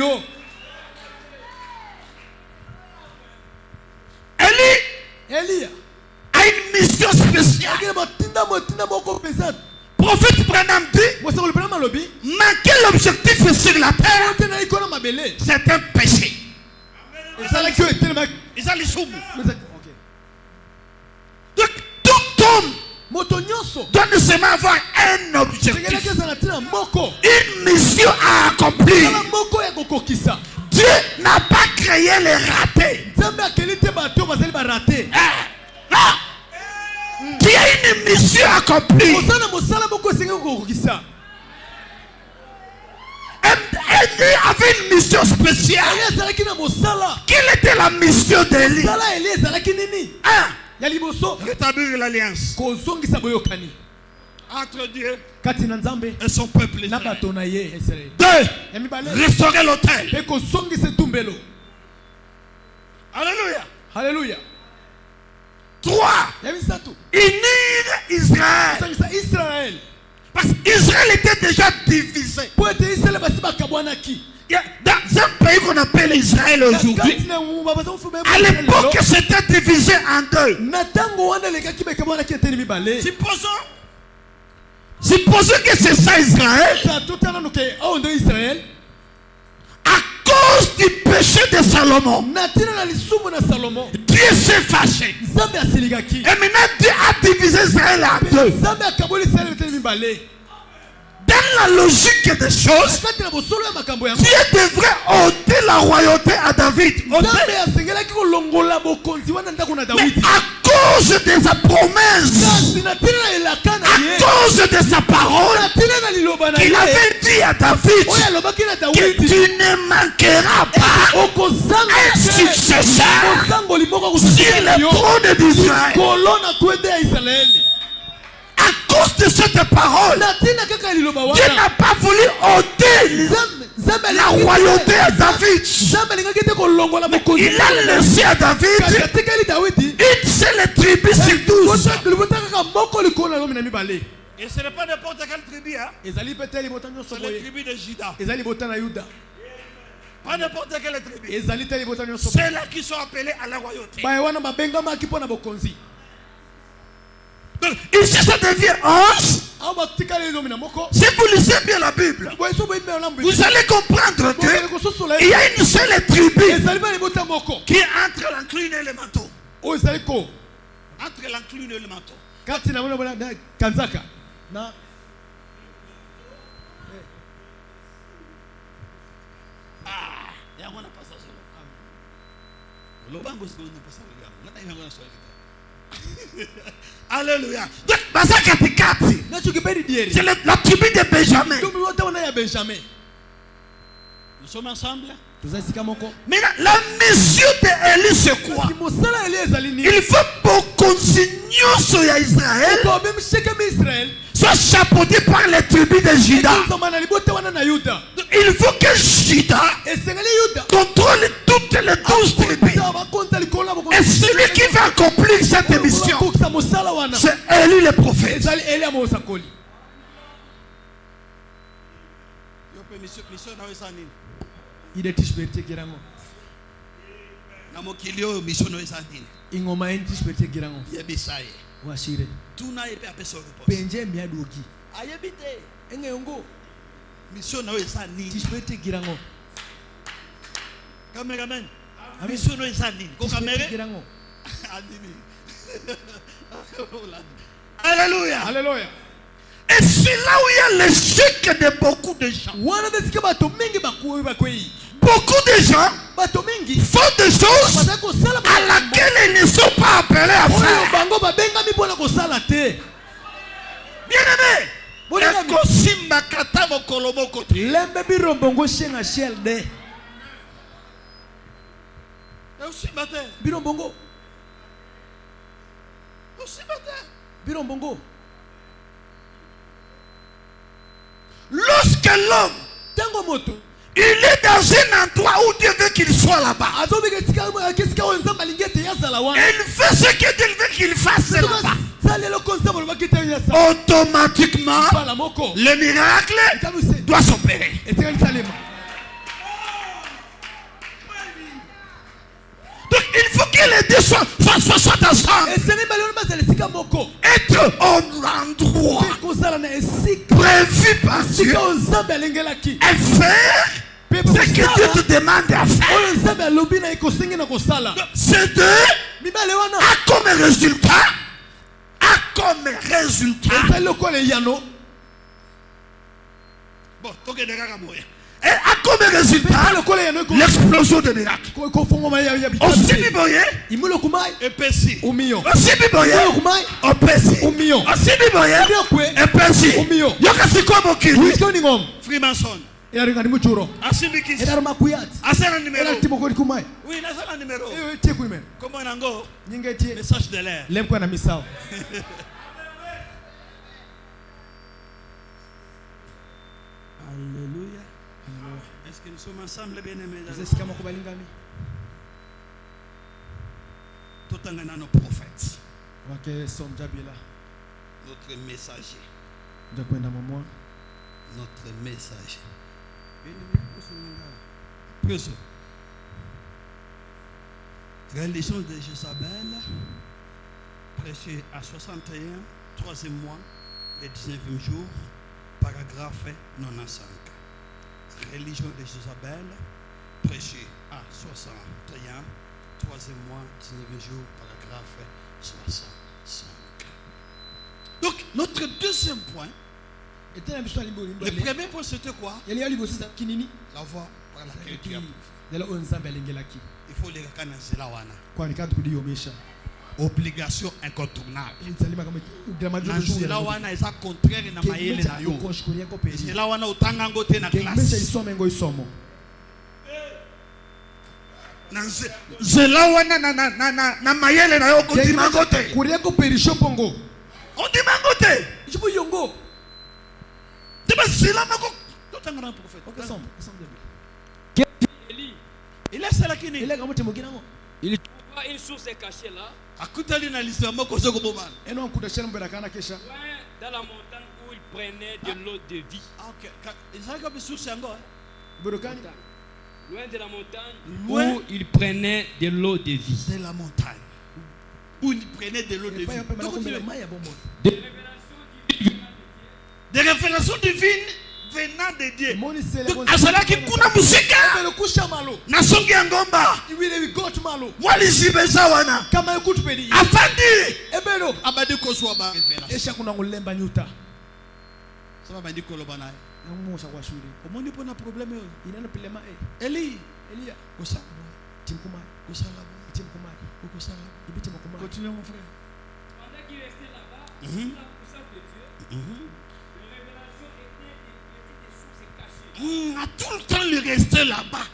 yo. Élie a une mission spéciale. Prophète Branham dit, manquer l'objectif sur la terre, c'est un péché. Donc tout homme doit seulement avoir un objectif, une mission à accomplir. Dieu n'a pas créé les ratés. Qui a une mission accomplie. Élie avait une mission spéciale. Quelle était la mission d'Élie? Rétablir l'alliance entre Dieu et son peuple Israël. 2. Restaurer l'autel. Alléluia. Alléluia. 3. Unir Israël. Parce qu'Israël était déjà divisé. Dans un pays qu'on appelle Israël aujourd'hui, à l'époque c'était divisé en deux. Supposons que c'est ça Israël. À cause du péché de Salomon, Dieu s'est fâché. Et maintenant Dieu a divisé Israël en deux. Dans la logique des choses, Dieu devrait ôter la royauté à David. Mais à cause de sa promesse, à cause de sa parole, il avait dit à David que tu ne manqueras pas un successeur sur le trône d'Israël. À cause de cette parole, Dieu n'a pas voulu ôter la royauté à David. Il a laissé à David une seule tribu sur 12. Et ce n'est pas n'importe quelle tribu, hein? C'est la tribu de Juda. Pas n'importe quelle tribu. C'est là qui sont appelés à la royauté. Donc, ici ça devient 11. Si vous lisez bien la Bible, vous allez comprendre qu'il y a une seule tribu qui est entre l'enclume et le manteau. Entre l'enclume et le manteau. Alléluia. Donc, c'est la tribu de Benjamin. Nous sommes ensemble. Mais la mission d'Élie, c'est quoi? Il faut pour continuer sur Israël soit chapeauté par les tribus de Juda. Il faut que Juda contrôle toutes les 12 tribus. Et celui qui va accomplir cette mission, c'est Élie le prophète. Il est tishbete girango. Namokilio missiono esandine. Ingoma en tishbete girango. Yebisaye. Washire. Tuna yepe apeso repos. Penje miadoki. Ayebite. Engeyongo. Missiono esandine. Tishbete girango. Cameraman. Missiono esandine. Ko camera girango. Andini. Alléluia. Alléluia. Et c'est là où il y a l'échec de beaucoup de gens. Beaucoup de gens font des choses à laquelle ils ne sont pas appelés à faire. Bien aimé, lorsque l'homme il est dans un endroit où Dieu veut qu'il soit là-bas, il fait ce que Dieu veut qu'il fasse là-bas, automatiquement le miracle doit s'opérer. Il faut que les deux soient ensemble. Être en endroit prévu par Dieu et faire ce que Dieu te demande à faire. C'est deux a comme résultat bon, et a comme résultat l'explosion de miracles. Aussi biboye epesi. Aussi biboye opesi. Aussi biboye epesi. Yokasi kwa mokili. Freemason. Asimbikisi. Asana numéro. Oui, nasana numéro. Comment nango? Message de l'air. Alléluia. Est-ce que nous sommes ensemble, bien-aimés? Tout en nos prophètes. Notre messager. Notre messager. Religion de Jézabel, prêché à 61, 3e mois, le 19e jour, paragraphe 95. Religion de Jézabel, prêché à 61, 3e mois, 19e jour, paragraphe 65. Donc, notre deuxième point, le premier point c'était quoi? La voie par laquelle tu as prouvé. Il faut les reconnaître. Obligation incontournable. Nzela wana eza contraire na mayele na yo. Nzela wana utanga ngote na classe. Nzela wana na mayele na yo kotima ngote. Kuriako perisho pongo. On dit mangote. Je peux yongo. Il est cela qui n'est. Il trouva une source cachée là. Dans la montagne où il prenait de l'eau de vie. Loin de la montagne où il prenait de l'eau de vie. De la montagne où il prenait de l'eau de vie. Des révélations divines venant de Dieu. Donc, à cela qui kuna musika. Nasongi angomba. Mwali zibeza wana. Afandi. Abadi koswaba. Esha kuna ngulemba nyuta. Saba bandi koloba naye. Namusha kwa shule. Omoni pona problème yo. Inana pilema Elia. Kosa. Timkumai. Kosala. Timkumai. Kosala. Ibiti makumai. Continue mon frère. Pendant qu'il restait là-bas, la puissance de Dieu. À tout le temps, il restait là-bas.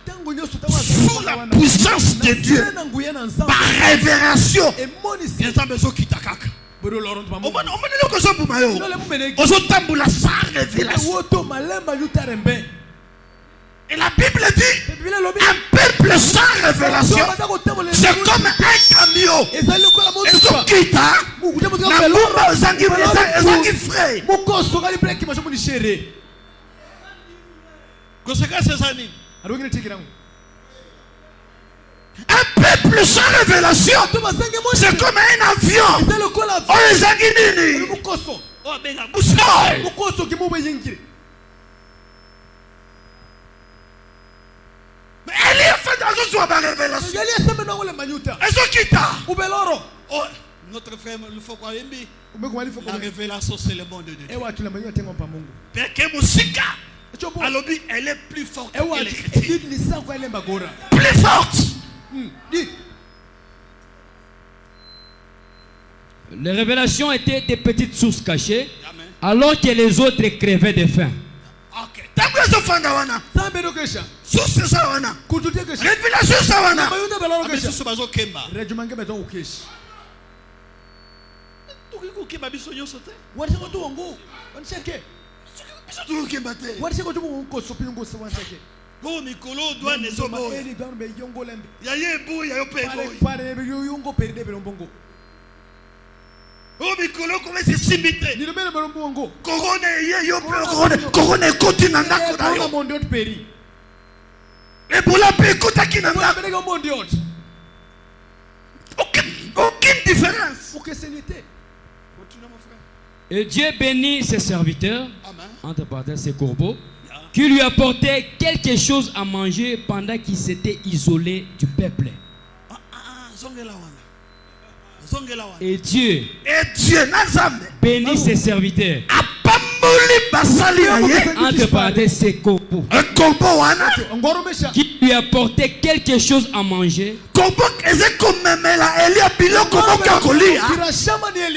Sous la puissance de Dieu. Par révélation. Et la Bible dit un peuple sans révélation, c'est comme un camion. Et ce qui t'a un peuple sans révélation, c'est comme un avion. Mais elle est faite dans une révélation. Oh, notre frère, il faut quoi? La révélation, c'est le bon de Dieu. Alobi, elle est plus forte que les chrétiens. Plus forte. Les révélations étaient des petites sources cachées, alors que les autres crevaient de faim. Ok. Source ça wana. Révélation ça wana. Source bazo kemba. Tukiko kemba biso nyoso te. Wanataka watu wangu. Wanacheke. Biso tukiko kemba te. Wanataka watu wangu sopingo se wanacheke. Go mikolo doit nezobo. Eli down be yongo lembe. Ya yebu ya yopengo. Pare be yongo perde be lombongo. Oh mikolo comment c'est simité. Ni le mele lombongo. Corona ye yo corona koti na ndako na yo. Monde autre péri. Ebola pe kota kinanga. différence. Pour que ce n'était. Continue, mon frère. Et Dieu bénit ses serviteurs, Amen. entre parenthèses ses corbeaux, qui lui apportaient quelque chose à manger pendant qu'il s'était isolé du peuple. Et Dieu bénit ses serviteurs, entre parenthèses ses corbeaux, qui lui apportaient quelque chose à manger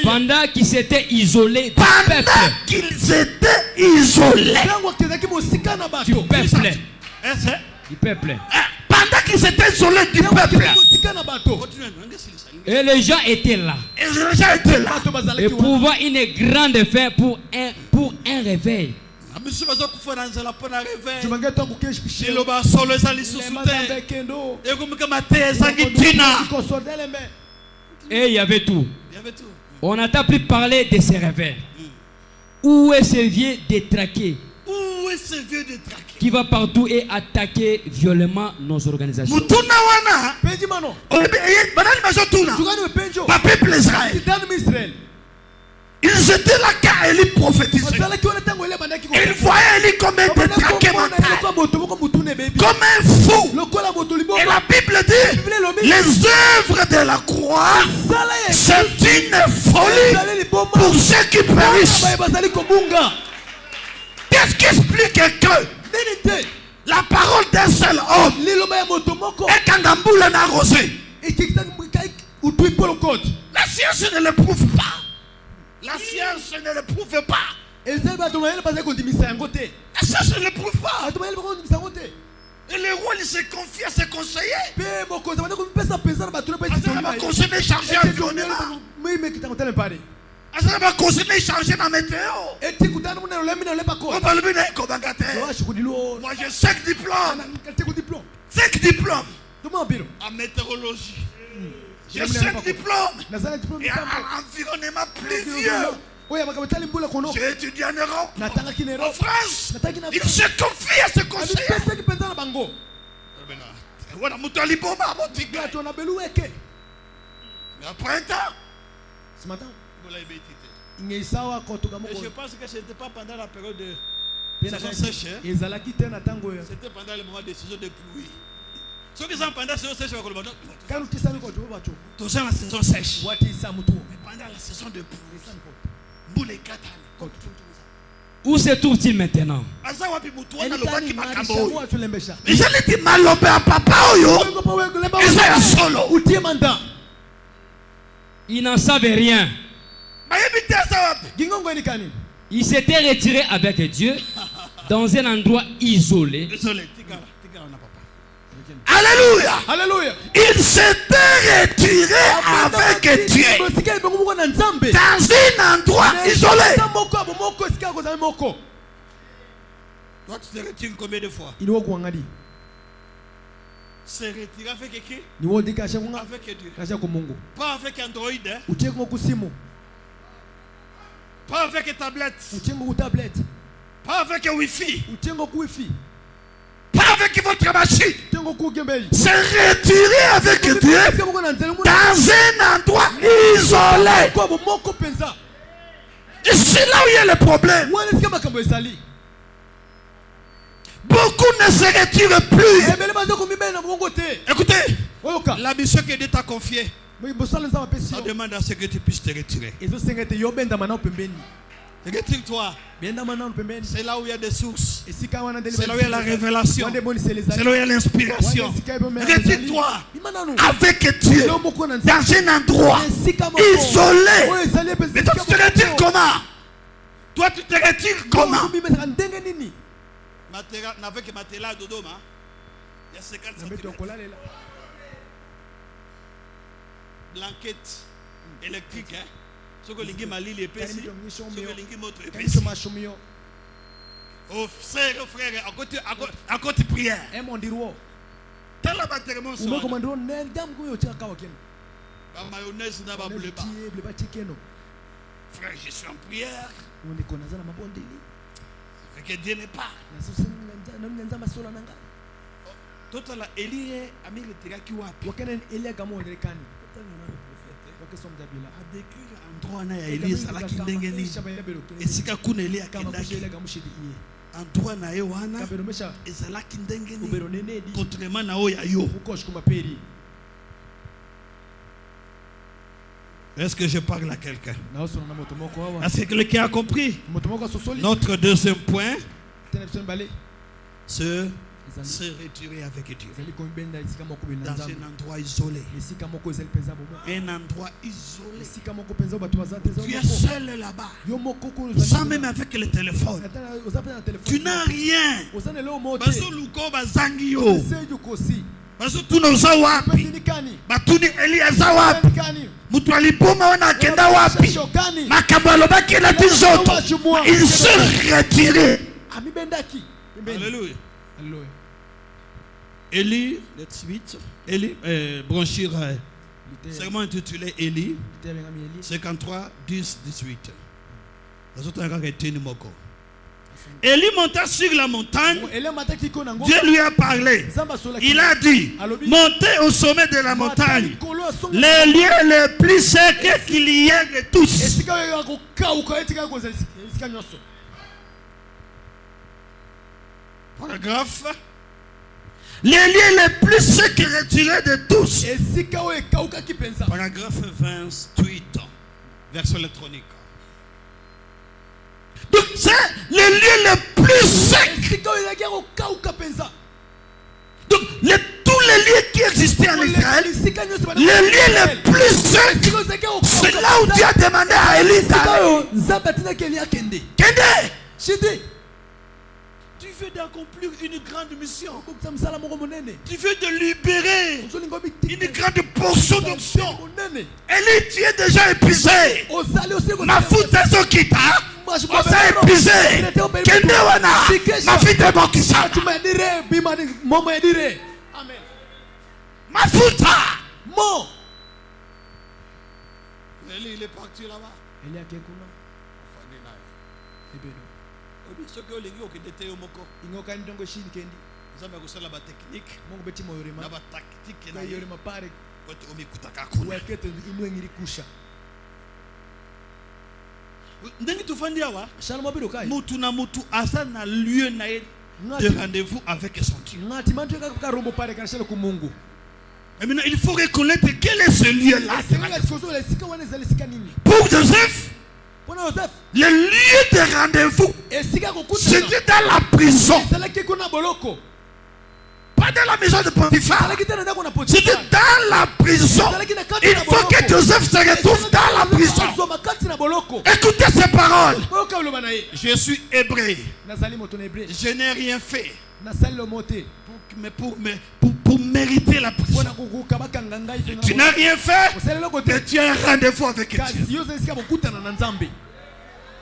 pendant qu'il s'était isolé du peuple. Du peuple. Pendant qu'ils s'étaient isolés du peuple. Et les gens étaient là. Éprouvant une grande faim pour un réveil. Et il y avait tout. On n'entend plus parler de ces réveils. Où est ce vieux détraqué qui va partout et attaquer violemment nos organisations? Ils étaient là quand Élie prophétisait. Ils voyaient Élie comme un détraqué mental, comme un fou. Et la Bible dit, les œuvres de la croix, c'est une folie pour ceux qui périssent. Qu'est-ce qui explique que la parole d'un seul homme est qu'un amboule n'a arrosé? La science ne le prouve pas. La science ne le prouve pas. La science ne le prouve pas. Et le roi, il se confie à ses conseillers. Ça va conseiller changer environnement. Ça va conseiller changer la météo. Moi j'ai 5 diplômes. 5 diplômes en météorologie. J'ai 5 diplômes et en environnement pluvieux. J'ai étudié en Europe, en France. Il se confie à ses conseillers. Voilà, mais après un temps, ce matin, et je pense que ce n'était pas pendant la période de saison sèche. C'était pendant le moment de saison de pluie. Ceux qui sont pendant la saison sèche, tout ça la saison sèche. Mais pendant la saison de pluie, où se trouve-t-il maintenant? Ils n'en savaient rien. Ils s'étaient retirés avec Dieu dans un endroit isolé. Alléluia. Alléluia. Il s'était retiré avec Dieu dans un endroit isolé. Toi, tu te retires combien de fois? Se retirer avec qui? Avec Dieu. Pas avec Android. Pas avec tablette. Pas avec Wi-Fi. Pas avec votre machine. Se retirer avec Dieu dans un endroit isolé. Et c'est là où il y a le problème. Beaucoup ne se retirent plus. Écoutez, la mission que Dieu t'a confiée, on demande à ce que tu puisses te retirer. Retire-toi. C'est là où il y a des sources. C'est là où il y a la révélation. C'est là où il y a l'inspiration. Retire-toi avec Dieu dans un endroit isolé. Mais toi tu te retires comment? Toi tu te retires comment? Avec Matela Dodoma, il y a 50 cm. Blanquette électrique. Ce que l'ingé m'a lit l'épaisse. Ce que l'ingé montre l'épaisse. Oh frère, à côté prière. T'as la batterie mon soir. La mayonnaise n'a pas bleu pas. Frère, je suis en prière. Fait que Dieu n'est pas. Total Elie Amérique qui wapi. a décrit endroit na ya Eli ezalaki ndenge nini esika kuna Eli akendaki endroit na ye wana ezalaki ndenge nini contrairement na oyo ya yo. Est-ce que je parle à quelqu'un? Est-ce que quelqu'un a compris? Notre deuxième point, c'est se retirer avec Dieu dans un endroit isolé. Un endroit isolé. Tu es seul là-bas, sans même avec le téléphone. Tu n'as rien. Parce que tout nous a wapi. Batuni Eliaza wapi. Mutuali Boma wana kenda wapi. Makabalo baki na tizoto. Il se retire. Alléluia. Alléluia. Élie, let's suite. Élie, branchir, segment intitulé Élie, 53, 10, 18. Élie monta sur la montagne. Dieu lui a parlé. Il a dit, montez au sommet de la montagne, les lieux les plus secs qu'il y ait de tous. Paragraphe. Les lieux les plus secs retirés de tous. Paragraphe 28. Version électronique. Donc c'est les lieux les plus secs. Donc tous les lieux qui existaient en Israël, les lieux les plus secs, c'est là où Dieu a demandé à Élie d'aller. Kende. Tu veux d'accomplir une grande mission. Tu veux de libérer une grande portion d'onction. Élie, tu es déjà épuisé. Ma foute est quitte. On s'est épuisé. Kende wana. Ma fille est bokisa. Amen. Ma foute. Mon. Élie, il est parti là-bas. Élie a quelqu'un. Ce que les gens qui étaient au Moko, ils ont quand même donc Chine Kendi. Ils ont besoin de la technique. Mon petit moyorema. La tactique. La yorema pare. Quand on m'écoute à Kakuna. Ouais, que tu nous engris coucha. N'engi tu fandi awa. Shalom abiro kai. Mutu na mutu asa na lieu na de rendez-vous avec son Dieu. Ngati mantu ka rombo pare ka shalo ku Mungu. Et maintenant il faut reconnaître quel est ce lieu-là. Pour Joseph. Le lieu de rendez-vous, c'était dans la prison. Pas dans la maison de Potiphar. C'était dans la prison. Il faut que Joseph se retrouve dans la prison. Écoutez ces paroles. Je suis hébreu. Je n'ai rien fait pour mériter la prison. Tu n'as rien fait, mais tu as un rendez-vous avec Dieu.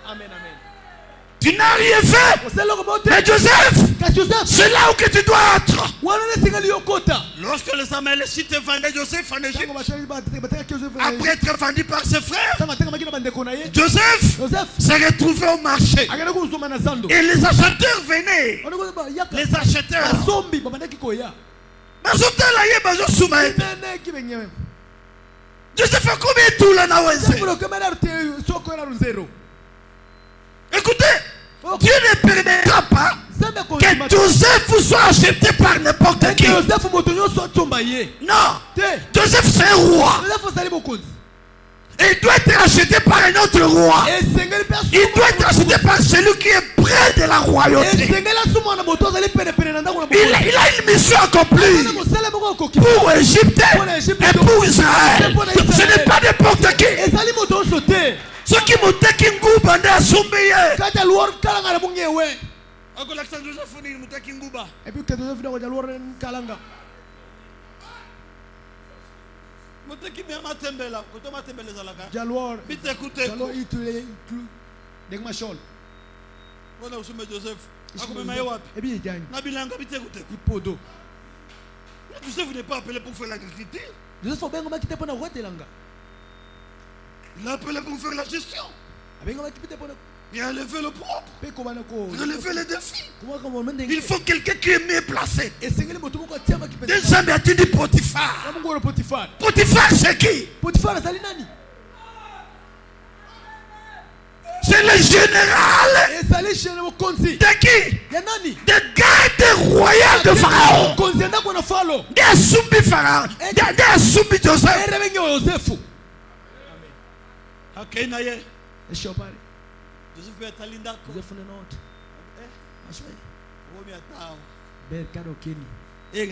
Amen, amen. Tu n'as rien fait, mais Joseph, c'est là où que tu dois être. Lorsque les Amalécites vendaient Joseph en Égypte, après être vendu par ses frères, Joseph s'est retrouvé au marché. Et les acheteurs venaient. Les acheteurs. Joseph a combien de tout là na écoutez, Dieu ne permettra pas que Joseph soit acheté par n'importe qui. Non, Joseph c'est un roi. Il doit être acheté par un autre roi. Il doit être acheté par celui qui est près de la royauté. Il a une mission accomplie pour l'Égypte et pour Israël. Ce n'est pas n'importe qui. Ce qui m'ont dit nguba nda asumbiye. Kata luor kalanga na munyewe. Ako laksa Joseph ni mutaki nguba. Epi ke Joseph na kwa luor kalanga. Mutaki me matembela, ko matembele zalaka. Jalor. Bite kute. Jalor itule dek machol. Wala usume Joseph. Ako me maye wapi? Ebi jani. Na bilanga bite kute. Ipodo. Joseph n'est pas appelé pour faire l'agriculture. Joseph faut bien comment quitter pour na rotelanga. Il a appelé pour faire la gestion. Il a levé le propre. Relever les défis. Il faut quelqu'un qui est mieux placé. Des hommes a dit Potiphar. Potiphar c'est qui? C'est le général de qui? De garde royale de Pharaon. Des soumis Pharaon. Des soumis Joseph. Joseph est à l'Indaco. Et il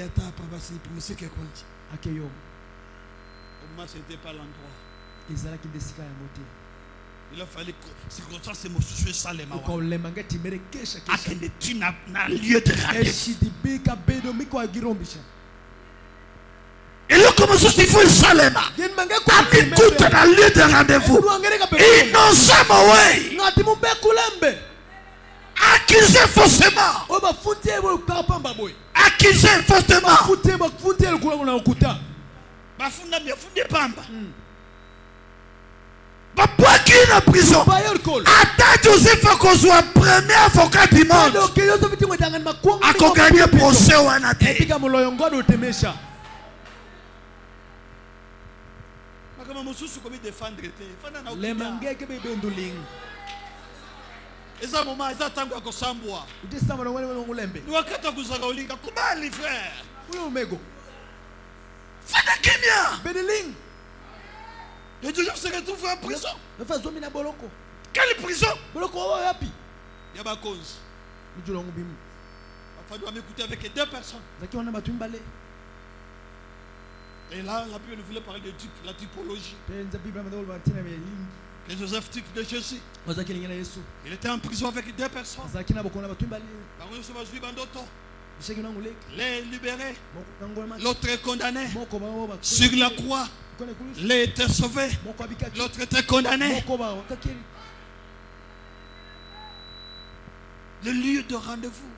c'était pas l'endroit. Il a fallu que circonstance me soucie ça les mains. À que tu n'as lieu de rendez-vous. Et là comme ça il faut Salem. À m'écoute dans le lieu de rendez-vous. Innocemment ouais. Accusé faussement. Accusé faussement. Bafunda bien fondé pamba. Papa qui est en prison. Attends Joseph qu'on soit premier avocat du monde. A qu'on gagne procès ou en athée. Eza moment eza tango akosambwa. Ni wakati wa kuzagaulika. Kubali frère. Fada kimia. Bedeling. Et Joseph se retrouve en prison. Quelle prison? Yaba cause. Il doit m'écouter avec 2 personnes. Et là, la Bible voulait parler de la typologie. Que Joseph type de Jésus. Il était en prison avec 2 personnes. Les libérés. L'autre est condamné. Sur la croix. L'un était sauvé. L'autre était condamné. Le lieu de rendez-vous.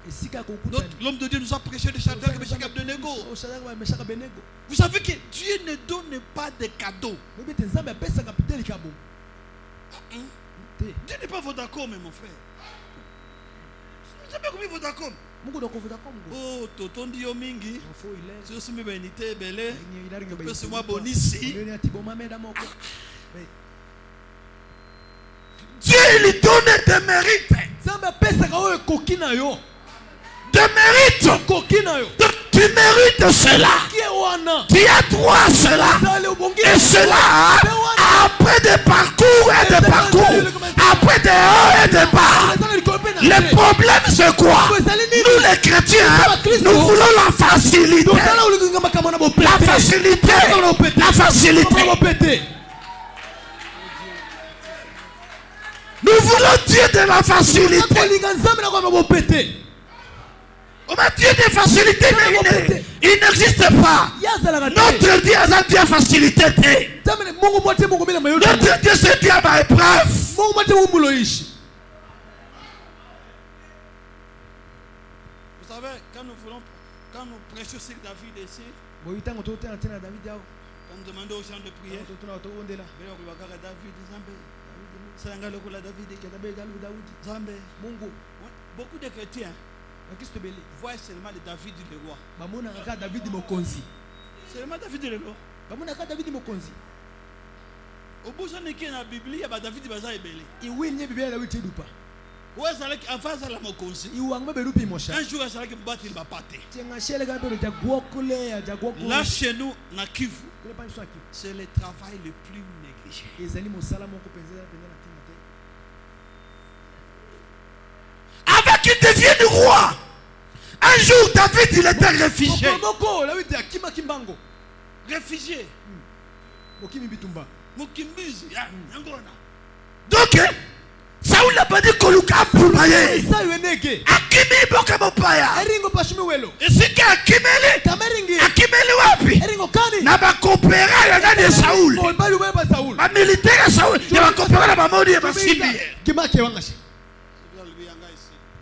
L'homme de Dieu nous a prêché de Shadrach, Meshach et Abednego. Vous savez que Dieu ne donne pas de cadeaux. Dieu n'est pas Vodacom, mon frère. Vous savez combien Vodacom? Oh, Toton Dio Mingi. C'est aussi mes bénités, belé. C'est moi bon ici. Dieu lui donne des mérites. Des mérites. Tu mérites cela. Tu as droit à cela. Et cela, après des parcours et des parcours, après des hauts et des bas. Le problème c'est quoi? Nous les chrétiens, nous voulons la facilité. La facilité. La facilité. Nous voulons Dieu de la facilité. On a Dieu de facilité, mais il n'existe pas. Notre Dieu est un Dieu de facilité. Notre Dieu c'est Dieu à épreuve. Vous savez, quand nous prêchons sur David ici, quand nous demandons aux gens de prier, beaucoup de chrétiens voient seulement le David le roi. Seulement David le roi. Au bout de la Bible, il y a David qui est belé. Un jour, il s'est battu, il va pâter. Là, chez nous, na Kivu, c'est le travail le plus négligé. Avant qu'il devienne roi, un jour, David, il était réfugié. Réfugié. Donc, Saoul n'a pas dit que Lucas Poumaye. Akimi boka mopaya. Et c'est qu'à Akimeli wapi. Na ba coopérer ya nani Saoul. Ba militaire Saoul. Ya ba coopérer na ba modi ya ba sibi. Kimake wangashi.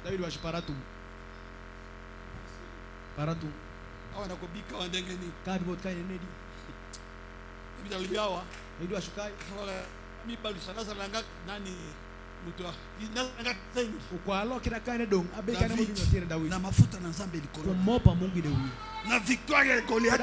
David wa paratu. Paratu. Awana ko bika wandenge ni. Kadi bot kai nedi. David alibiawa. David wa shukai. Mi balu sana sana nani. Na mafuta na nzambe likolo na victoire ya Goliath.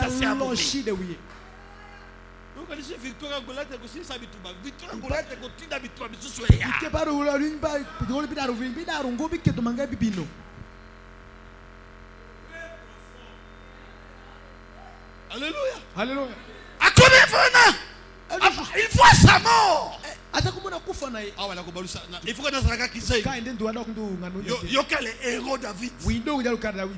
Alléluia. Alléluia. À combien il voit sa mort. Ah voilà, il faut que dans la qui sait. Yo quel est héros David. Oui, donc il y a le cas David.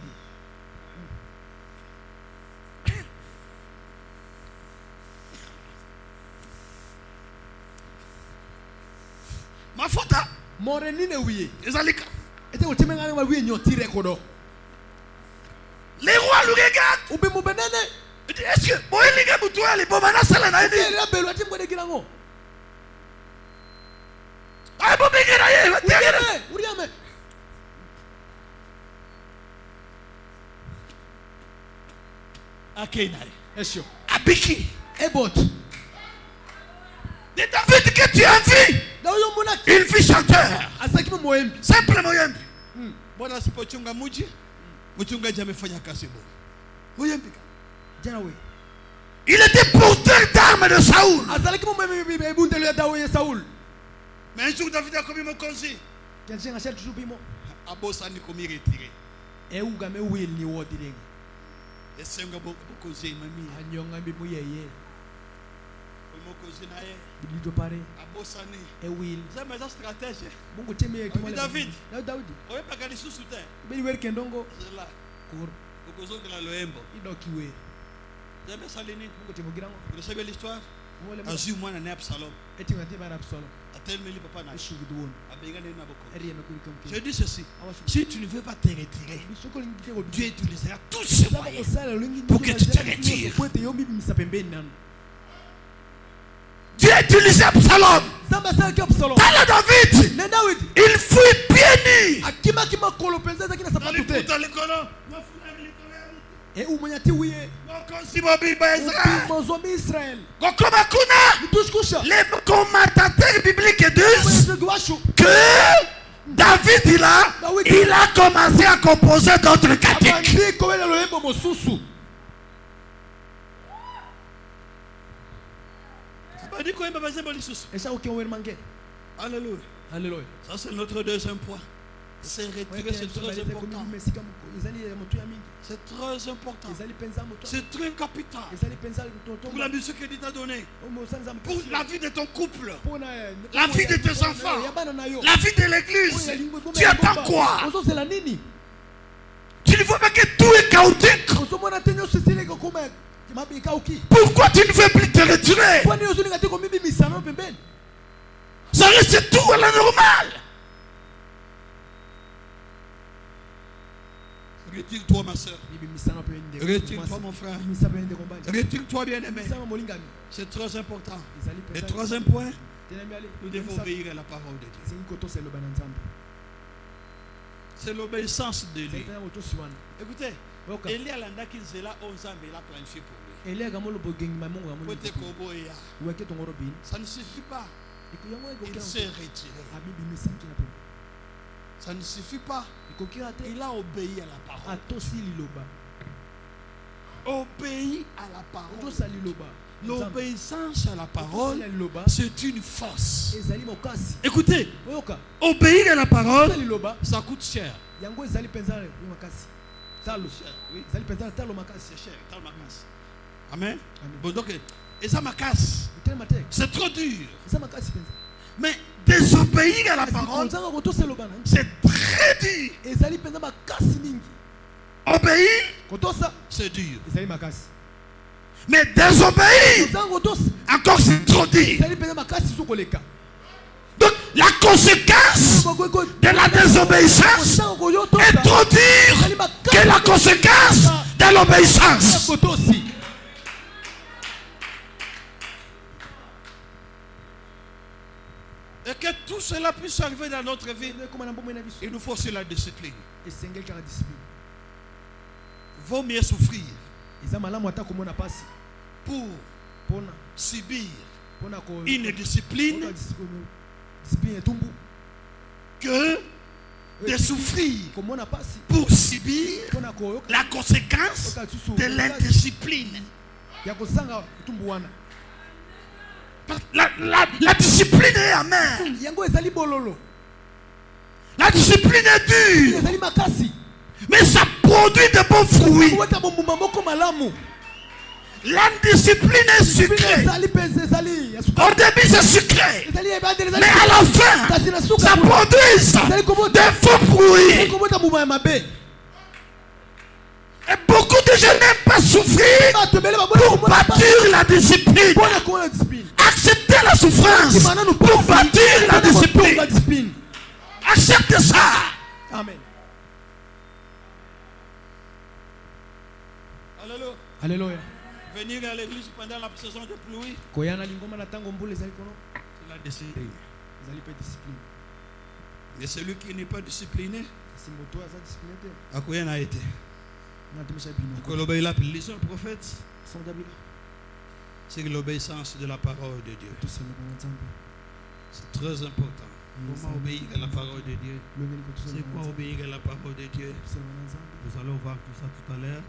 Ma faute. Morenine oui. Ezalika. Était au tema ngana oui nyotire kodo. Les rois le regardent. Ube mo benene. Est-ce que moi les gars vous les bomana sala na ni. La belo ati ngode girango. Ah bo bigera ye. Uriame. Akenai. Esho. Abiki. Ebot. De David que tu as vu. Une fille chanteur. Simple moyembi. Bwana sipochunga muji. Mchungaji amefanya kazi bora. Moyembi. Il était porteur d'armes de Saoul. Mais un jour David a commis mon conseil. Abosa ni commis retiré. Et c'est un conseil mami. Mon conseil nae. Abosani. C'est ma stratégie. David. Oye pakali susute. C'est là. Okozo de la loembo. Vous savez l'histoire? Azu moi na Absalom. Papa na. Je dis ceci. Si tu ne veux pas te retirer, Dieu utilisera tous ces moyens pour que tu te retires. Dieu a utilisé Absalom. Dans David, il fuit pieds nus. Et où mon yati ouye? Les commentateurs bibliques disent que David il a commencé à composer d'autres cantiques. Alléluia. Alléluia. Ça c'est notre deuxième point. C'est retiré, c'est très important. C'est très important. C'est très capital. Pour la musique que Dieu t'a donnée. Pour la vie de ton couple. La vie de tes enfants. La vie de l'église. Tu attends quoi? Tu ne vois pas que tout est chaotique. Pourquoi tu ne veux plus te retirer? Ça reste tout à la normale. Retire-toi ma soeur. Retire-toi mon frère. Retire-toi bien-aimé. C'est très important. Le troisième point, nous devons obéir à la parole de Dieu. C'est l'obéissance de Dieu. Écoutez, Elia landa qui zela 11 ans, il a planifié pour lui. Ça ne suffit pas. Il s'est retiré. Ça ne suffit pas. Il a obéi à la parole. Obéi à la parole. L'obéissance à la parole, c'est une force. Écoutez, obéir à la parole, ça coûte cher. C'est cher. Amen. Bon, donc, c'est trop dur. Mais désobéir à la parole, c'est très dur. Obéir, c'est dur. Mais désobéir, encore c'est trop dur. Donc la conséquence de la désobéissance est trop dure que la conséquence de l'obéissance. Et que tout cela puisse arriver dans notre vie, il nous faut aussi la discipline. Vaut mieux souffrir pour subir une discipline que de souffrir pour subir la conséquence de l'indiscipline. La discipline est amère. La discipline est dure. Mais ça produit de bons fruits. L'indiscipline est sucrée. Au début c'est sucré. Mais à la fin, ça produit des faux fruits. Et beaucoup de gens n'aiment pas souffrir pour bâtir la discipline. Acceptez la souffrance pour bâtir la discipline. Acceptez ça. Amen. Alléluia. Alléluia. Venir à l'église pendant la saison de pluie, c'est la discipline. Et celui qui n'est pas discipliné, à quoi il a été? Lisons le prophète. C'est l'obéissance de la parole de Dieu. C'est très important. Comment obéir à la parole de Dieu? C'est quoi obéir à la parole de Dieu? Nous allons voir tout ça tout à l'heure.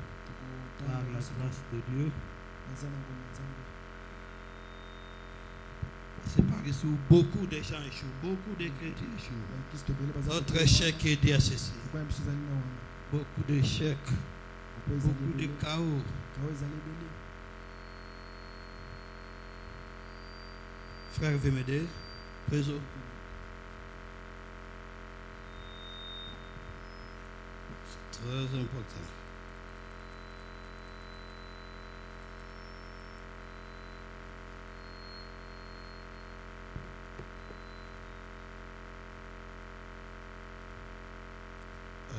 Par la grâce de Dieu. C'est par ici où beaucoup de gens échouent, beaucoup de chrétiens échouent. Notre échec est dû à ceci. Beaucoup d'échecs, beaucoup de chaos. Frère, veut m'aider? Réseau. C'est très important.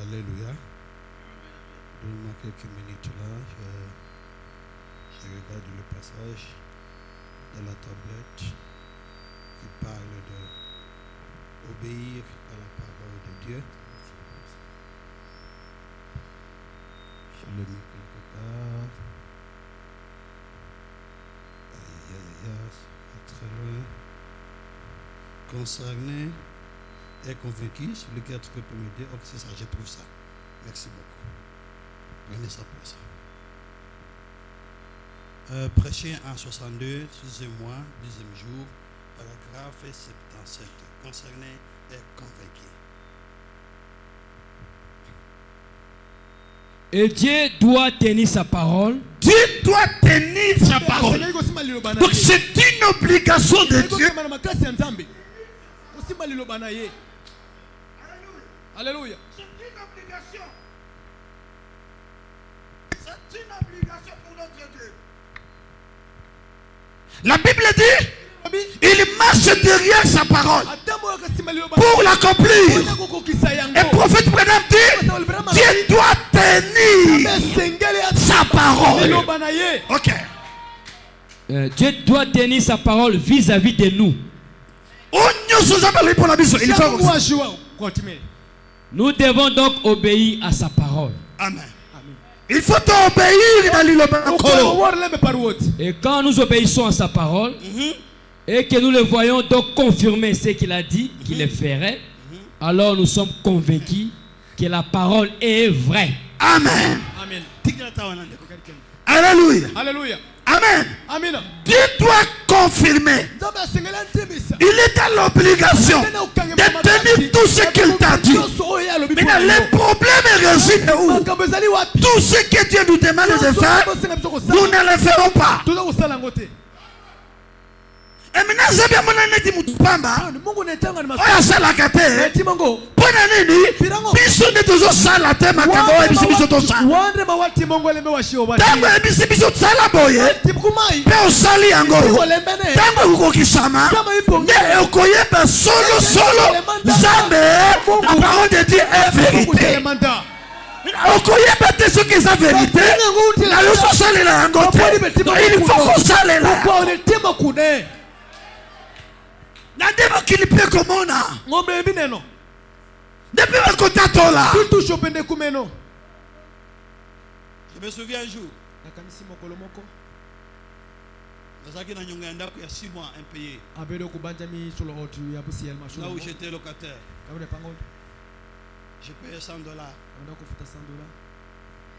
Alléluia. Donne-moi quelques minutes là. Je regarde le passage de la tablette qui parle de obéir à la parole de Dieu. Je l'ai mis quelque part. Aïe, aïe, aïe, c'est très loin. Concerné et convaincu, celui qui a trouvé pour m'aider, ok, c'est ça, je trouve ça. Merci beaucoup. Prenez ça pour ça. Prêcher en 62, 6e mois, 10e jour, paragraphe 77. Concerné et convaincu. Et Dieu doit tenir sa parole. Dieu doit tenir sa parole. Donc c'est une obligation de Dieu. Alléluia. C'est une obligation. C'est une obligation pour notre Dieu. La Bible dit, il marche derrière sa parole pour l'accomplir. Et le prophète Branham dit, Dieu doit tenir sa parole. Ok. Dieu doit tenir sa parole vis-à-vis de nous. Nous devons donc obéir à sa parole. Amen. Il faut obéir dans l'île. Et quand nous obéissons à sa parole, et que nous le voyons donc confirmer ce qu'il a dit, qu'il le ferait, alors nous sommes convaincus que la parole est vraie. Amen. Amen. Alléluia. Alléluia. Amen. Amen. Dieu doit confirmer. Il est dans l'obligation de tenir tout ce qu'il t'a dit. Maintenant, le problème réside où? Tout ce que Dieu nous demande de faire, nous ne le ferons pas. Et maintenant, c'est bien mon année qui m'a pamba. Oya sala kate. Pona nini? Biso ne toujours sala te makambo e biso to sala. Tango e biso sala boye. Pe o sali yango. Tango uko kisama. Ne okoyeba solo Zambe. La parole de Dieu est vérité. Okoyeba te ce qui est la vérité. La leçon sale la yango. Il faut qu'on sale la. Depuis je me souviens un jour. Il y a 6 mois impayé. Là où j'étais locataire. Je payais $100.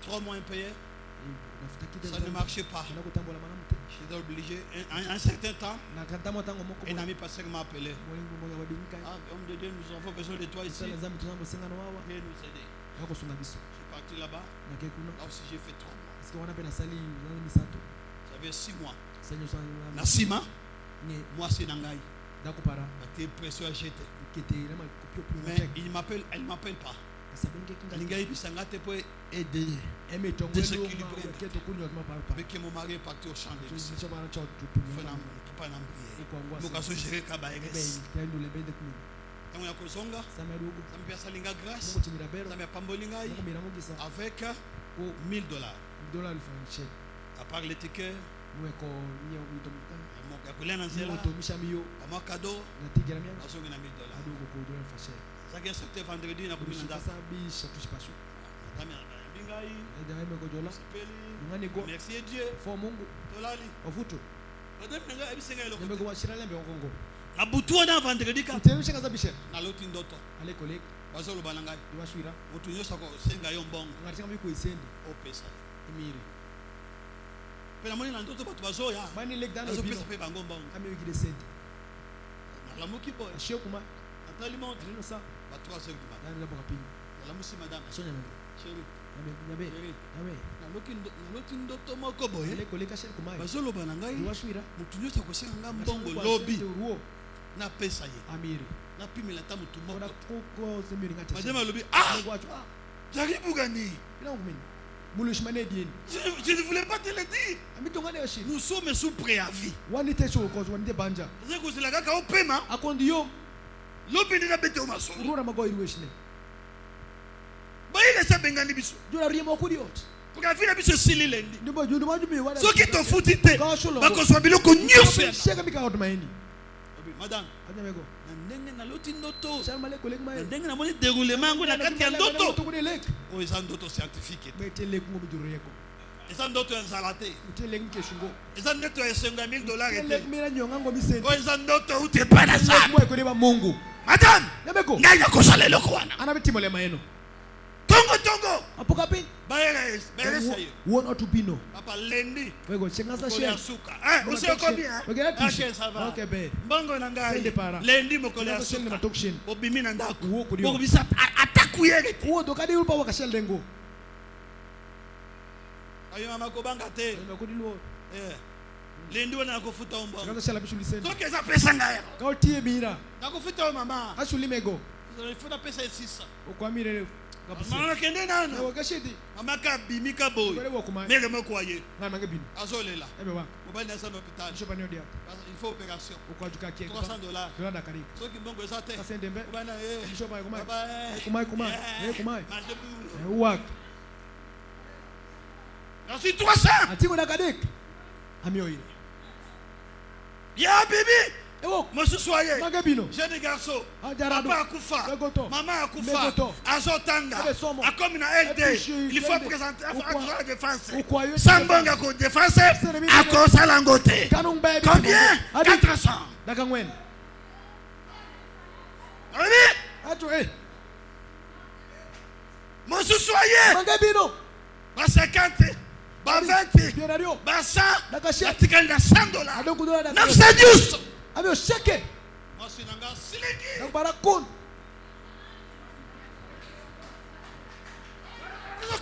3 mois impayé. Ça ne marchait pas. J'étais obligé, un certain temps, un ami pasteur m'a appelé. Ah, homme de Dieu, nous avons besoin de toi ici. Viens nous aider. Je suis parti là-bas. Là aussi, j'ai fait 3 mois. J'avais 6 mois. Nassima, moi c'est Nangaï. La pression a jeté. Mais elle ne m'appelle pas. Nangaï, puis Sangate peut aider. Déséquilibrer. Avec mon mari est parti au champ de vis. Il faut pas l'embrier. Nous avons géré Kabaïres. Quand on a Kozonga, ça me fait salinga grâce. Ça me pambolinga avec $1000. À part les tickets, mon cadeau, c'était vendredi. Merci Dieu. La boutou on a vendredi quand na loti ndoto bazolo bananga mutu nyosa ko senga yo mbongo o pesa imiri pela moni na ndoto batu bazoya bazo pesa pe bango mbongo na la muki boy atali montre ba 3h du matin la musi madame chérie na loti ndoto moko boy bazolo bananga mutu nyosa ko senga mbongo lobi na pesa ye amiri na pimela ta mutu moko madame lobi jaribu gani je ne voulais pas te le dire. Nous sommes sous préavis. C'est que c'est la gars au paiement. L'opinion n'a pas été au maçon. Pour la vie, la vie se scelle lundi. Ce qui te fout, c'est que soit bilo connu. Madame, na loti ndoto. Ndenge na moni déroulement ngo na kati ya ndoto. O eza ndoto scientifique. Eza ndoto ya zalate. Eza ndoto ya $50,000 ete. O eza ndoto utepa na sa. Madame, ngai na kosala eloko wana. Tongo. Apokapi. Baere sayo. One or two bino. Papa lendi. Wego chengaza share. Monsieur combien? Ok, ça va. Ok, ben. Mbongo na ngai. Lendi mokole ya suka. Obimi na ndako. Boko bisa atakuyere. Wo dokadi ulpa wakashel dengo. Ayo mama ko banga te. Lendi wana nakofuta mbongo. Chengaza share bishu liseni. Toke za pesa ngai. Kautie bira. Nakofuta mama. Ashulimego. Il faut pesa 600. Okwamire. Mama kende nana. Mama ka bimika boy. Mère me croyez. Azolela. Mobile na sana hôpital. Il faut opération. $300. Ceux qui m'ont besoin de Merci 300. Ya bibi. Monsieur soyez, jeune garçon, papa a koufa, maman a koufa, azotanga, a comme une LD, il faut présenter la défense. Sambonga ko défense, à cause à l'angote. Combien? 400. Oui? Monsieur soyez, 50. Ba 20, ba 100, atikali na $100. 910. Ame shake. Moi c'est nanga silingi. Na barakon.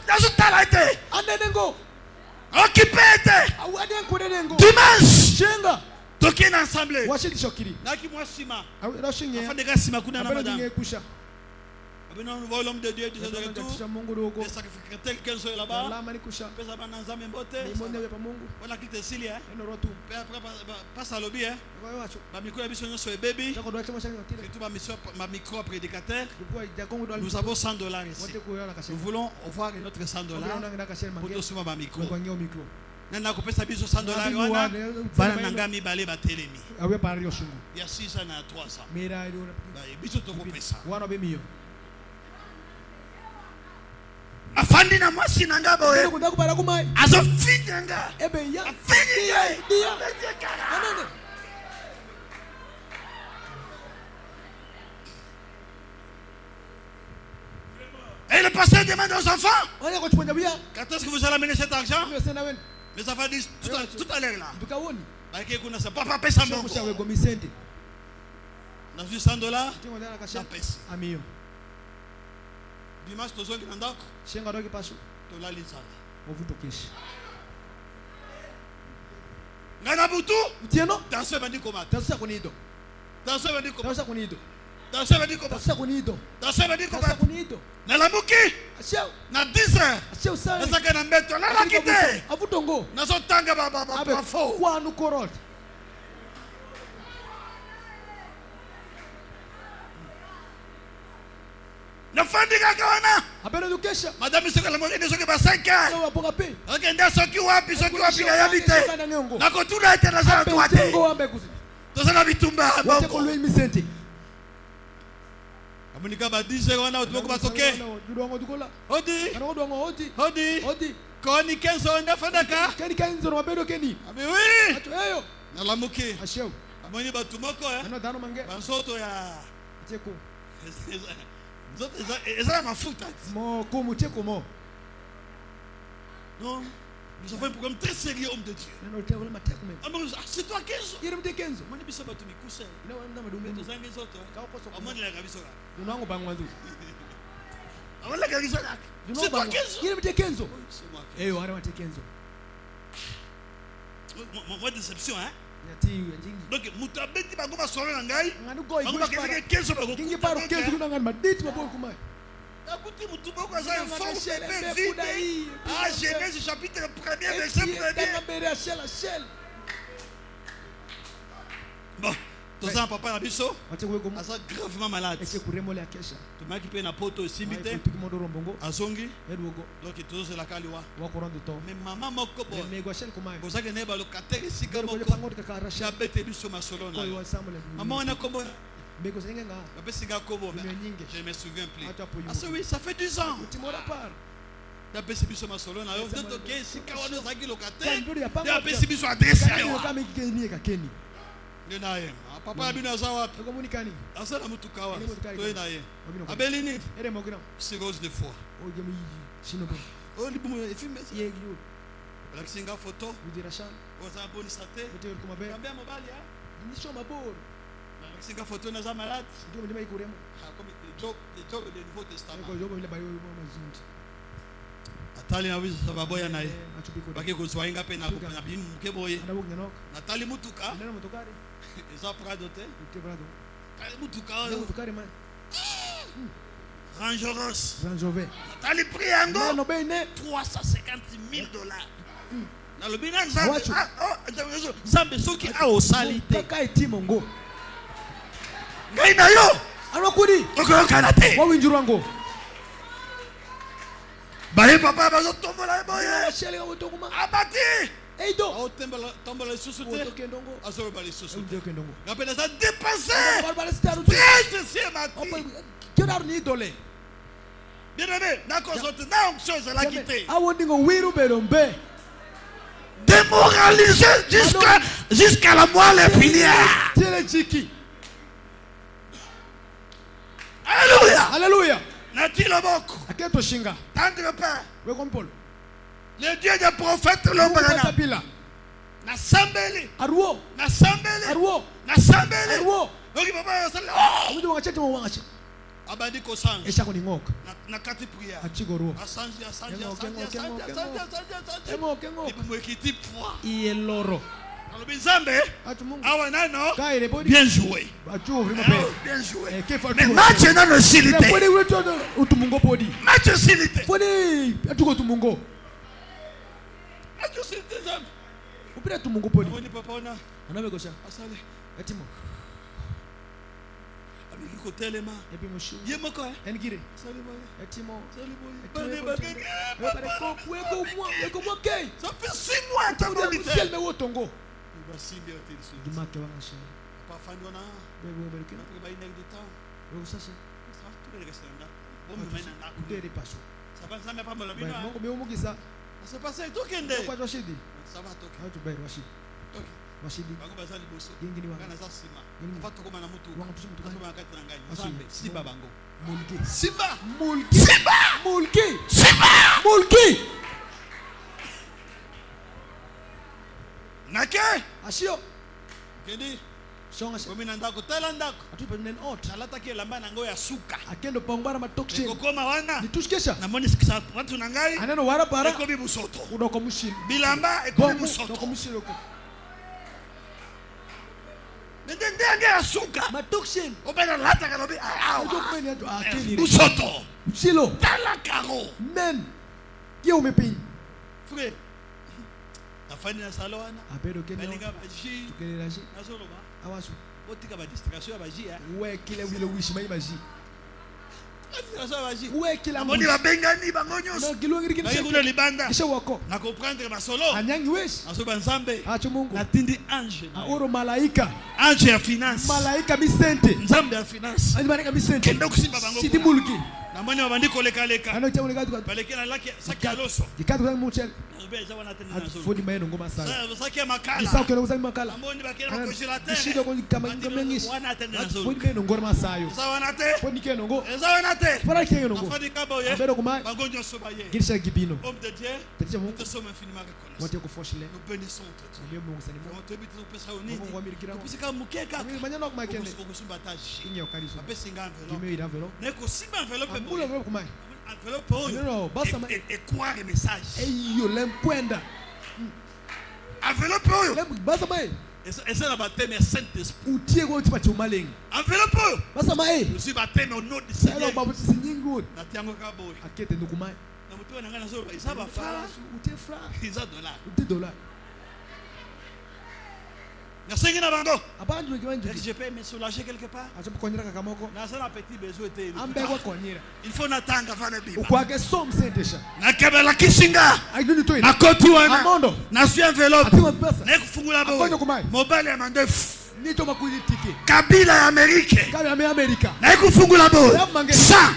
Nazo talaite. Andengo. Occupé. Awaden kodengo. Dimanche. Chenga. Toki na ensemble. Washidi shokiri. Naki moi sima. Awe shinge. Afande ga sima kuna na madame. Kusha. Nous voyons l'homme de Dieu de retour. Les sacrificateurs qui sont là-bas. Pesa bananza membote. On a quitté Syrie. Passe à l'objet. Ma micro est sur le baby. Ma micro prédicateur. Nous avons $100 ici. Nous voulons avoir notre $100 pour nous suivre ma micro. Nana kopesa biso $100 wana bana nangami bale batelemi. Il y a 6 ans à 300. Biso to kopesa. Afandi na mwasi nanga boye azo finyanga ebe ya finyanga Et le pasteur demande aux enfants, quand est-ce que vous allez amener cet argent? Les enfants disent tout à l'heure là. Papa paie ça mon. On a vu $100, ça pèse. Dimanche, tu as dit Ngana butu? Danse bandi komata. Danse bandi komata. Danse bandi komata. Danse bandi komata. Na lamuki. Na 10 heures. Na saka na mbeto. Na lakite. Na so tanga ba fo. Kwa nukorot. Na fandi kakaona. Abena dukesha. Madame sika la mwingine soki ba 5 heures. Okay, nda soki wapi ya yabite. Na kotuna ete na sana tuwate. Tosana bitumba bongo. Amunika ba 10 heures wana utoko batoke. Hodi. Koni kenzo nda fadaka. Keni kenzo no mabedo keni. Abi oui. Acho eyo. Na lamuki. Asheu. Amoni batumoko ya. Ano dano mange. Bansoto ya. Teko. Eza mafuta. Mo komu teko mo. Non. Nous avons un programme très sérieux, homme de Dieu. C'est toi Kenzo. Kenzo. Moi, je suis pas tout mes coussins. Non, non, non. Mais tous les autres. Comment la ravisora? Nous n'avons pas besoin. Avant la ravisora. C'est toi Kenzo. Kenzo. C'est moi. Eh, on va te Kenzo. Moi déception hein. Donc mutabeti bango basolo na ngai. Bango bakeke Kenzo bango. Kingi paro Kenzo kuna ngani maditi maboy kumai. Écoutez, vous pouvez vous faire fort vide. Ah, Genèse chapitre 1er, verset 1er. Bon, tous en papa Nabiso, asa gravement malade. Tu m'as équipé na poto simité. Azongi. Donc tous la kaliwa. Mais maman moko bo. Vous avez né ba locataire ici comme moko. J'habite biso masolo na. Maman on a comment? Je me souviens plus. Ah oui, ça fait 10 ans. Papa a bien de foi. Singa photo na za malade. Comme les Job du Nouveau Testament. Natali na wizo sababu ya naye. Baki kuzwainga pe na bin mkeboye. Natali mutuka. Eza prado te. Natali mutuka. Range Rover. Natali priango. 350,000 $. Na le bilan Zambe soki a osalite. Mongo. Ngai na yo. Anokudi. Okoyoka te. Wa winjuru wango. Baye papa bazo tombola boye. Shele wa tokuma. Abati. Eido. O tombola susu te. Okendongo. Azo bali susu. Okendongo. Ngapela za dépasser. Barbara staru. Très c'est mati. Kionar ni dole. Bien aimé, d'accord, na onction za la quitter. Awondingo wiru belombe. Démoralisé jusqu'à la moelle épinière. Alléluia. Alléluia. Nati loboko. Aketo shinga. Tendre père. We kompol. Le Dieu des prophètes l'ombrana. Na sambeli. Arwo. Na sambeli. Arwo. Na sambeli. Arwo. Oki papa yosala. Omudu wakachete mo wangacha. Abandi ko sange. Esha ko ningoka. Na kati prière. Achigoro. Asanje. Kengo. Et pour équipe foi. Ieloro. Bien joué. Bien joué. Mais match est dans le silité. Match silité. Ça fait 6 mois. Washidi. Bango bazali boso. Gengini wa. Kana za sima. Gengini. Afa tokoma na mutu. Wanga tushi mutu. Azoma kati na ngai. Ashi. Nzambe simba bango. Mulki. Simba. Mulki. Simba. Mulki. Simba. Mulki. Nake. Ashio. Kendi. Songa se. Komina ndako tala ndako. Atupe nen ot. Nalata ke lamba na ngo ya suka. Akendo pangwara matokshin. Kokoma wana. Nitushkesha. Na moni sikisa watu na ngai. Aneno wara para. Ekobi busoto. Udoko mushini. Bilamba ekobi busoto. Udoko mushini loko. Ndende nge ya suka. Matokshin. Obena lata kalobi. Udoko meni atu akili. Busoto. Mshilo. Tala karo. Men. Ye umepinyi. Frère. Afani na saloana. Abedo kenya. Balinga baji. Tukelela ji. Nazolo ba. Awasu. Otika ba distraction ya baji ya. Ouais, kile wile wish mai baji. Distraction ya baji. Ouais, kila moni babengani bangonyoso. Na kilongi kile. Na kuna libanda. Kisha wako. Na comprendre ba solo. Anyangi wish. Asoba nzambe. Acho Mungu. Na tindi ange. Oro malaika. Ange ya finance. Malaika misente. Nzambe ya finance. Ani malaika misente. Kenda kusimba bango. Sidi mulki. Na moni babandiko leka leka. Ano cha mulika tu. Baleke na laki saki aloso. Dikatu kwa mchele. Ubeza wana tena nazo. Fodi maeno ngoma sana. Sasa saki makala. Isa ukelo uzali makala. Moni bakena ko congelateur. Shido ko kama ngamenyisi. Wana tena nazo. Fodi maeno ngoma sayo. Sasa wana te. Fodi keno ngo. Sasa wana te. Fara keno ngo. Afadi kaboye. Abedo kumai. Bagonyo sobaye. Girisha gibino. Homme de Dieu. Petit Nous Mungu. te sommes infiniment reconnaissants. Wote kufoshile. Nous bénissons ton Dieu. Ndiye Mungu sani Mungu. On te bite pesa unini. Mungu wa mirikira. Kusika mukeka. Mimi manyana kwa makende. Kusumba taji. Inyo kaliso. Apesi nga enveloppe. Kimeo ida envelope. Neko simba enveloppe Ambula mo. kumai. Enveloppe oyo. No, basa ma. Et quoi le message. Eyo lemkwenda. Enveloppe oyo. Basa ma. Essa na baptême Saint-Esprit. Utie kwa utipa chumalengi. Enveloppe oyo. Basa ma Je suis baptême au nom du Elo Seigneur. babu sinyingi wote. Na tiango kaboye. Akete nukumai. Na mutu wana ngana zo. Isa ba fala. Utie fra. Isa dollar. Utie dollar. Na sengi na bango. Abandu kibanju. Je peux me soulager quelque part. Acha konyera kakamoko. Na sana petit besoin était. Ambe kwa konyera. Il faut natanga fana biba. Ukwake som sentesha. Na kebela kisinga. Aiduni toina. Na koti wana. Amondo. Na su enveloppe. Atima pesa. Na kufungula bo. Akonyo kumai. Mobile ya mande. Nito makuzi tiki. Kabila ya Amerika. Kama ya Amerika. Na kufungula bo. Ça.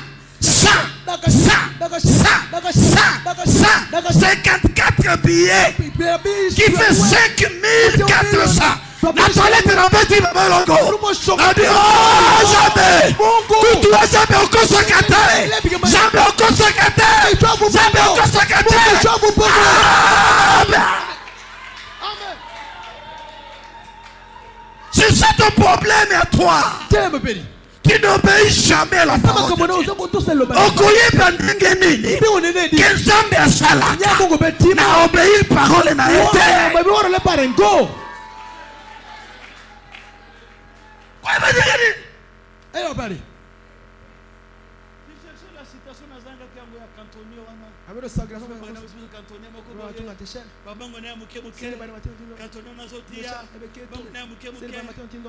54 billets qui fait 5400. La toilette est remplie de Malongo. On dit, oh, jamais. Tu dois jamais au consacrateur. Jamais au consacrateur. Jamais au consacrateur. Amen. C'est ça ton problème à toi. Qui n'obéit jamais à la parole de Dieu. Okoyeba ndenge nini ke Nzambe asalaka na obéir parole na ye te. Koyeba ndenge nini.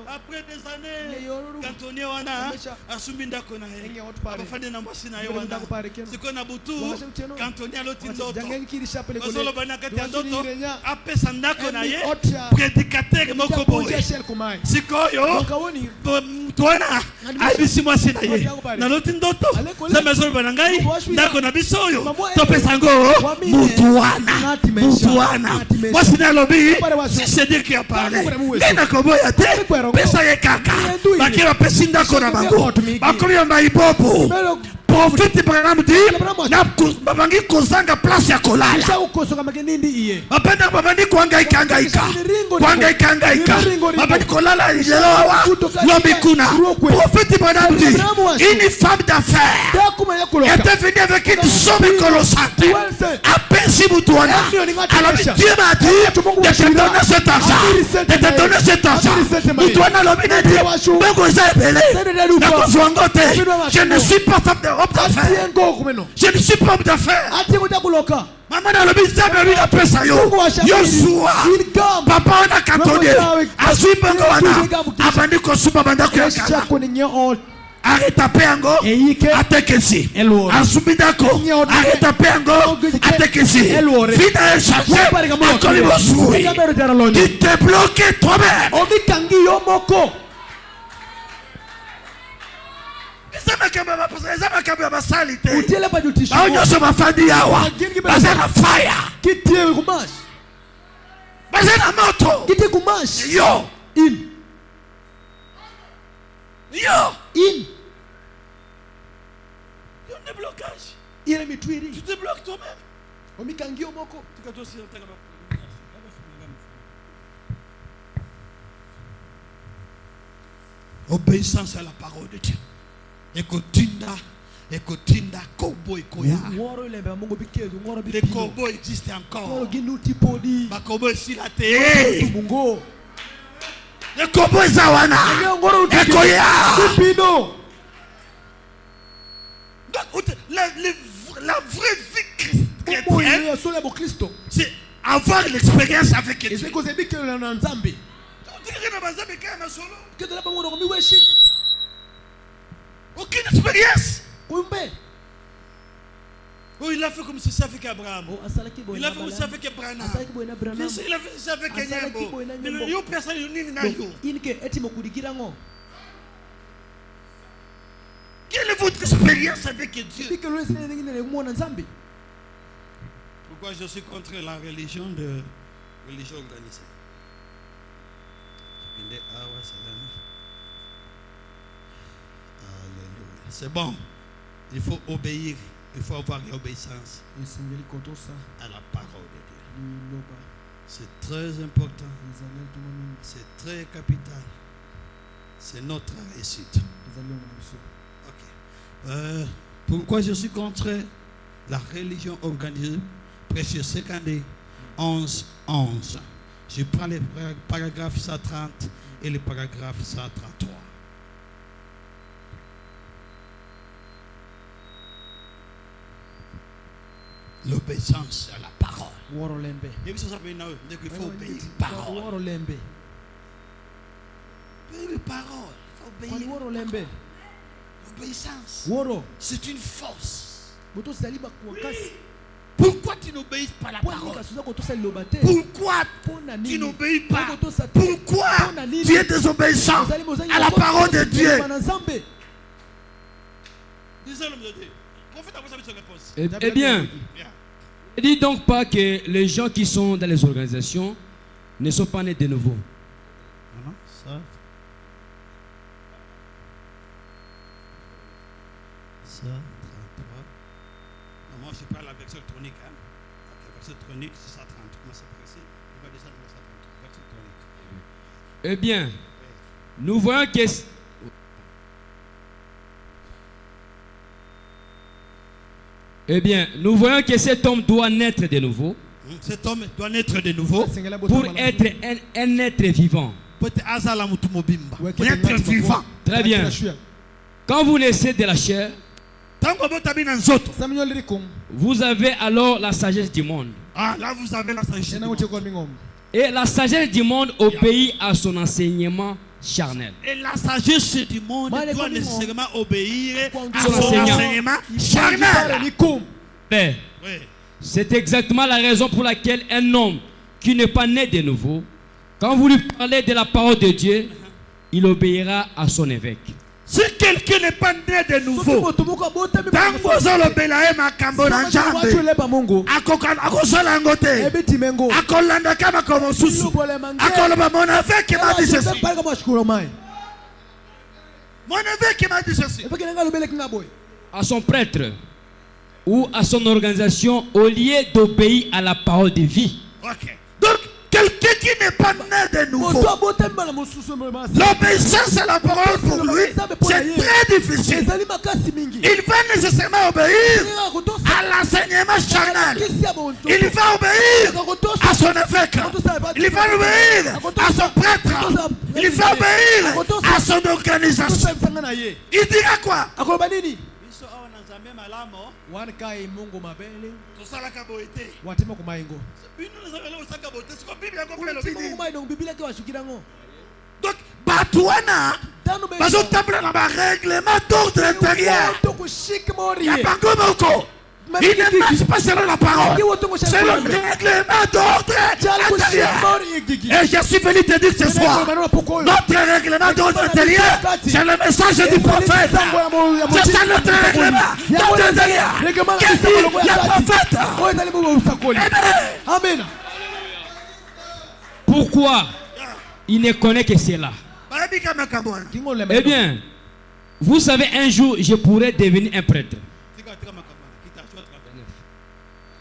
Après des années, cantonnier wana asumbi ndako na ye abafandi na mwasi na ye wana siko na butu cantonnier aloti ndoto bazoloba na kati ya ndoto apesa ndako na ye prédicateur moko boye sikoyo mutu wana ayebisi mwasi na ye naloti ndoto nzambe azoloba na ngai ndako na biso oyo topesa ngo mutu wana mwasi na alobi si c'est dire qu'il a parlé ngai nakoboya te pesa ye kaka baki bapesi ndako na bango bakomi ya maibobo prophète Branham dit babangi kozanga place ya kolala bapenda babandi kuhangaika babandi kolala lelo awa lobi kuna prophète Branham dit une femme d'affaires était venue avec une somme colossale apesi mutu wana alobi Dieu m'a dit de te donner cet argent mutu wana alobi nedi bongo eza ebele nakozwa ngo te je ne suis pas femme d'affaires. Je ne suis pas homme d'affaires. Maman a le bizarre de la pesa yo. Yosua. Papa on a cantonné. Azui bongo wana. Abandi kosuba banda kuyakala. Arrête à pengo. Atekesi. Asubidako. Arrête à pengo. Atekesi. Vida el chargé. Akoli bosui. Tu t'es bloqué toi-même. eza makambo ya basali te bao nyonso bafandi yawa baza na fire baza na moto revanche. Yo. In. Yo. In. Il y a un déblocage. Il y a mes tueries. Tu te bloques toi-même. Omikangi omoko. Obéissance à la parole de Dieu. Ekotinda kobo ikoya. Les corbeaux existent encore. Les corbeaux ici la terre. Les corbeaux zawana. Ekoya. La vraie vie chrétienne, c'est avoir l'expérience avec Dieu. Aucune expérience. Oh, il a fait comme ça avec Abraham. Il a fait comme ça avec Abraham. Il a fait ça avec Kenyambo. Mais il y a personne qui quelle est votre expérience avec Dieu? Pourquoi je suis contre la religion organisée? C'est bon. Il faut obéir. Il faut avoir l'obéissance à la parole de Dieu. C'est très important. C'est très capital. C'est notre réussite. Okay. Pourquoi je suis contre la religion organisée? Précieux 11. Je prends les paragraphes 130 et les paragraphes 133. L'obéissance à la parole. Il faut obéir la parole. L'obéissance, c'est une force. Pourquoi tu n'obéis pas à la parole? Pourquoi tu n'obéis pas? Pourquoi tu es désobéissant à la parole de Dieu? Eh bien, ne dis donc pas que les gens qui sont dans les organisations ne sont pas nés de nouveau. Ça, 33. Moi, je parle la version tonique. La version tonique, c'est 130. Comment c'est précis? On va descendre à 130. Version tonique. Eh bien, nous voyons que... Eh bien, nous voyons que cet homme doit naître de nouveau. Cet homme doit naître de nouveau pour être un être vivant. Être vivant. Très bien. Quand vous naissez de la chair, vous avez alors la sagesse du monde. Ah, là vous avez la sagesse du monde. Et la sagesse du monde obéit à son enseignement charnel. Et la sagesse du monde doit nécessairement obéir à son enseignement charnel. Mais c'est exactement la raison pour laquelle un homme qui n'est pas né de nouveau, quand vous lui parlez de la parole de Dieu, il obéira à son évêque. Si quelqu'un n'est pas né de nouveau, tant que vous avez le makambo na Nzambe, akosala ngote, akolanda kama komo susu, akoloba mon évêque m'a dit ceci. Mon évêque m'a dit ceci. À son prêtre ou à son organisation, au lieu d'obéir à la parole de vie. Okay. Donc, quelqu'un qui n'est pas né de nouveau, l'obéissance à la parole pour lui, c'est très difficile. Il va nécessairement obéir à l'enseignement charnel. Il va obéir à son évêque. Il va obéir à son prêtre. Il va obéir à son organisation. Il dira quoi? Donc, Batouana, règlement d'ordre intérieur. Il ne marche pas selon la parole. C'est le règlement d'ordre intérieur. Et je suis venu te dire ce soir, notre règlement d'ordre intérieur, c'est le message du prophète. C'est ça notre règlement d'ordre intérieur. Qu'est-ce que dit le prophète? Amen. Pourquoi Il ne connaît que cela. Eh bien, vous savez, un jour, je pourrais devenir un prêtre.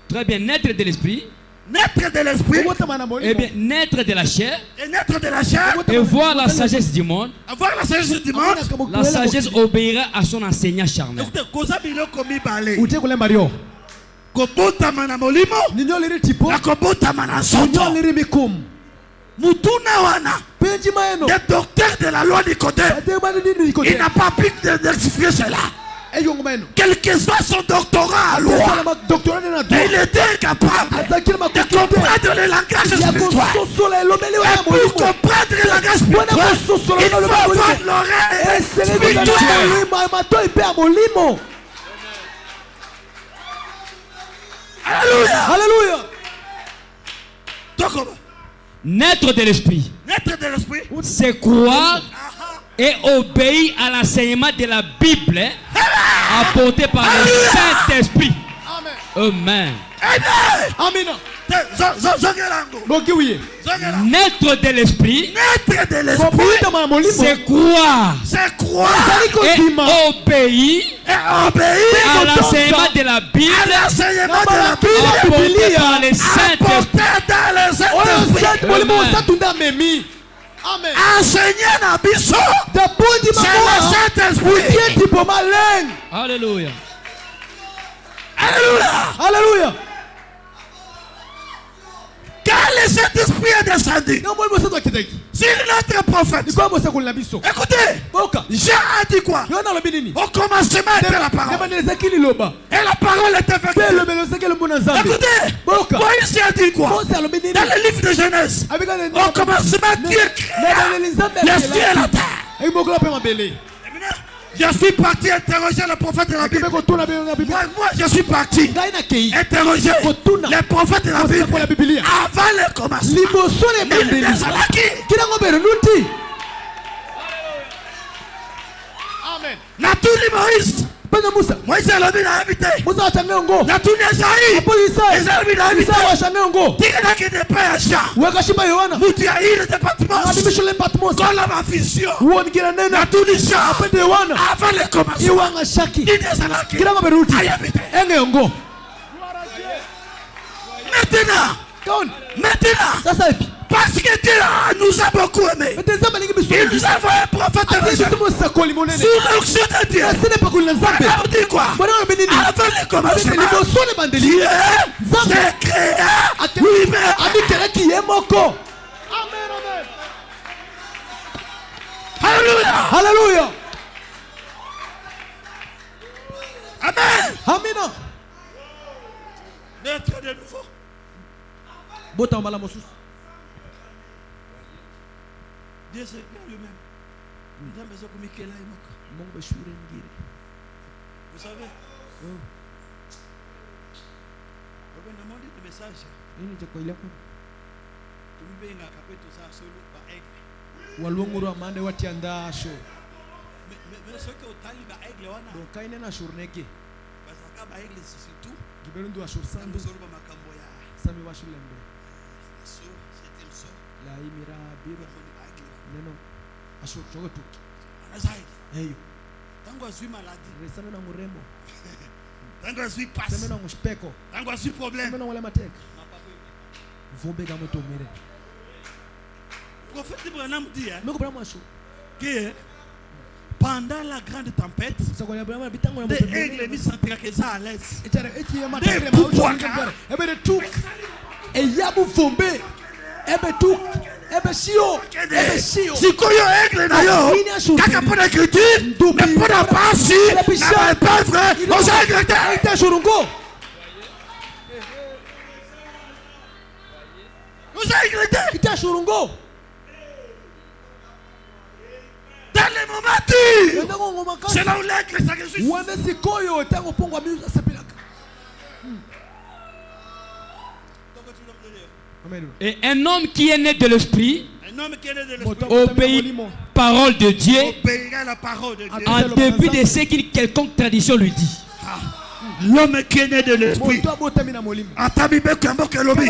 Très bien, naître de l'esprit. Naître de l'esprit. Eh bien, naître de la chair. Et naître de la chair. Et voir la sagesse du monde. Avoir la sagesse du monde. La sagesse obéira à son enseignant charnel. Mutuna wana, des docteurs de la loi Nicodème, il n'a pas pu d'expliquer cela. Quel que soit son doctorat à loi, il était incapable de comprendre le langage spirituel. Et pour comprendre le langage spirituel, il faut avoir l'oreille spirituelle. Alléluia. Alléluia. Naître de l'esprit, c'est croire et obéir à l'enseignement de la Bible apporté par le Saint-Esprit. Amen. Amen. Naître de l'esprit, c'est croire et obéir à l'enseignement de la Bible apporté par le Saint-Esprit. Amen. Enseigner la biso, c'est le Saint-Esprit. Alléluia. Alléluia. Alléluia. Quand le Saint-Esprit est descendu sur notre prophète, écoutez, Jean a dit quoi? Au commencement était la parole. Et la parole était avec nous. Écoutez, Moïse a dit quoi? Dans le livre de Genèse, au commencement Dieu créa les cieux et la terre. Je suis parti interroger le prophète de la Bible. Moi, je suis parti interroger les prophètes de la Bible avant le commencement. Amen. Natuli Moïse. Moïse a l'habit d'habiter. Natuli Esaïe. Esaïe a habité. Tika qui n'est pas un chat. Mouti a eu le département. Quand la ma vision. Natuli chat. Avant le commencement. Il est salaki. Aïe habité. Maintenant. Parce que Dieu nous a beaucoup aimés. Il nous a envoyé un prophète sous l'onction de Dieu. Alors dit quoi? Avant le commencement, Dieu s'est créé lui-même. Alléluia. Alléluia. Amen. Amen. Naître de nouveau. Dieu s'est créé lui-même. Vous savez, on a demandé des messages. Mais ce que au taliba aigle wana. Donc quand il est na journée parce que ba aigle c'est surtout. Giberundo a shursan. Mzoroba makambo ya. Sami wa shulembe. So c'était so. La imira biro. Neno ashur chogotu. Anazai. Hey. Tangu azui maladie. Resana na murembo. Tangu azui passe. Sema na mushpeko. Tangu azui problème. Sema na wala mateka. Vombe gamo to mere. Prophète Branham dit hein. Meko Branham asho. Que pendant la grande tempête, des aigles mis sentir que ça à l'aise. Des poupoaka. Ebe tout. Et yabu vombe. Ebe tout. Ebe shio. Ebe shio. Si koyo aigle na yo. Kaka pour l'écriture. Mais pour la passe. Na pas vrai. Aux aigles te. Shurungo. Aux aigles te. Ita shurungo. Dans les moments c'est là où l'aigle s'agit. Et un homme qui est né de l'esprit obéit la parole de Dieu en dépit de ce qu'une quelconque tradition lui dit. L'homme qui est né de l'esprit. Atamibe kambo kelobi.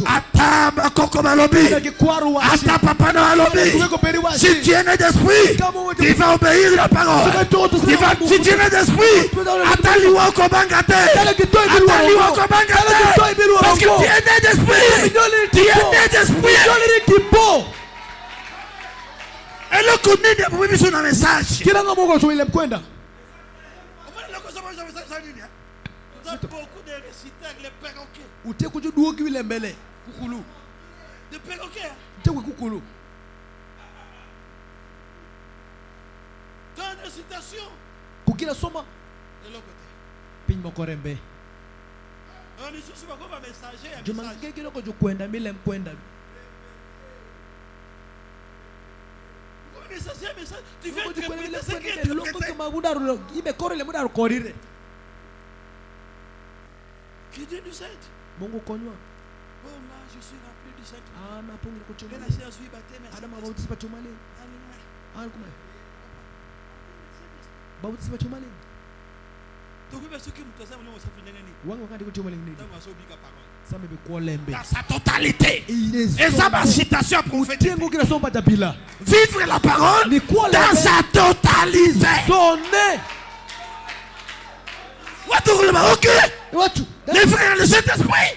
Ataba koko balobi. Ata papa no alobi. Si tu es né d'esprit, tu vas obéir la parole. Si tu es né d'esprit, ataliwa kobangate. Ataliwa kobangate. Parce que tu es né d'esprit. Tu es né d'esprit. Et le connaît des problèmes sur un message. Beaucoup de réciteurs, les perroquets. Des perroquets. Dans une récitation. De l'autre côté. Tu viens de que Dieu nous aide. Oh là, je suis rempli du Saint-Esprit. Je suis baptisé. Dans sa totalité. Et ça, ma citation prophétique. Vivre la parole dans sa totalité. Les frères, le Saint-Esprit.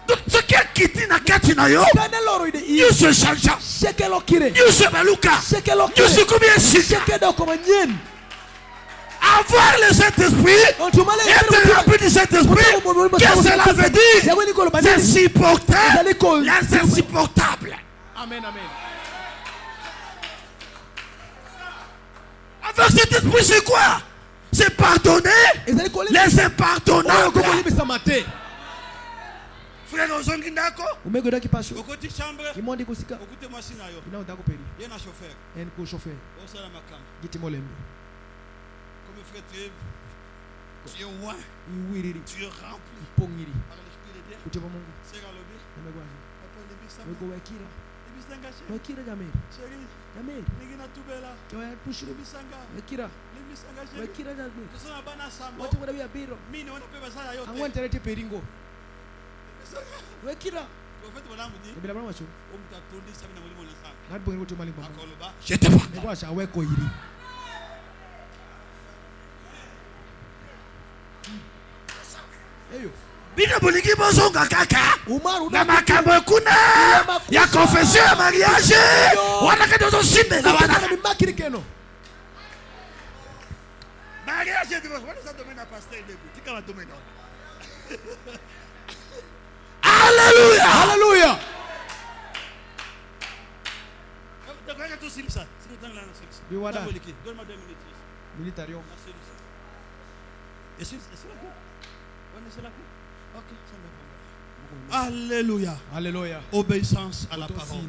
Donc ce qui est quitté na katina yo, you se change. You se maluka. You se combien si. Avoir le Saint-Esprit, être rempli du Saint-Esprit, qu'est-ce que cela veut dire? C'est supportable, l'insupportable. Amen, amen. Avec cet esprit, c'est quoi? C'est pardonner les impardonnables. Frère Ozongindako, okoti chambre, okute machine ayo. Yena chauffeur. Osala makamba. Comme frère, tu es loin, tu es rempli par l'esprit de Dieu. C'est galobi. Papa lebi sama. Lebi sanga chéri. Chéri. Ningina tubela. Lebi sanga. Lebi sanga chéri. Kesona bana sambo. Mini wana pe basala yote. Je te parle. Bina boliki bozonga kaka. Na makambo kuna. Ya confession ya mariage. Wana ka dozo simbe na wana. Mariage de wana ça domaine à pasteur de tika va domaine. Alléluia. Alléluia. Donne-moi 2 minutes. Militario. Alléluia. Alléluia. Obéissance à la parole.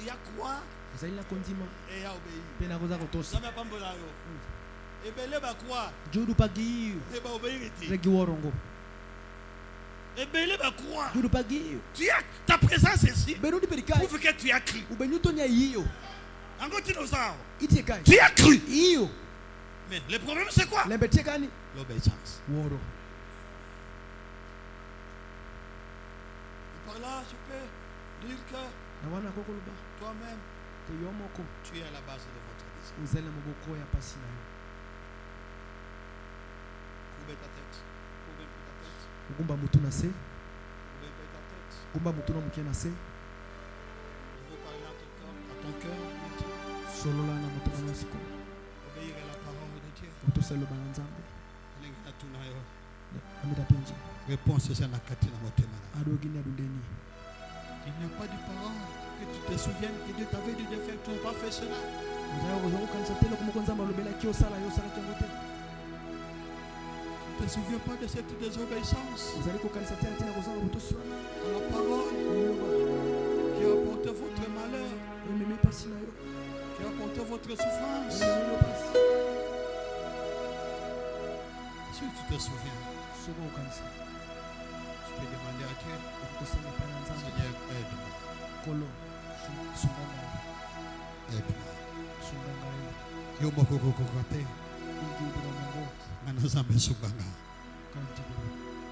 Il y a quoi? Et il y a obéi. Et bien là, quoi? Et bien là, quoi? Tu as ta présence ici. Prouve que tu as cru. Tu as cru. Mais le problème c'est quoi? L'obéissance. Par là, je peux dire que toi-même, tu es à la base de votre désir. Courbez ta tête. Courbez ta tête. Courbez ta tête. Je veux parler à ton cœur. Obéir à la parole de Dieu. Réponse c'est la katina motema. Il n'y a pas de parole. Que tu te souviennes que Dieu t'avait dit de faire, tu n'as pas fait cela. Tu ne te souviens pas de cette désobéissance à la parole qui a apporté votre malheur, qui a apporté votre souffrance. Si tu te souviens, tu peux demander à Dieu, Seigneur, aide-moi. Yo moko kokote. Mana zambe sunganga.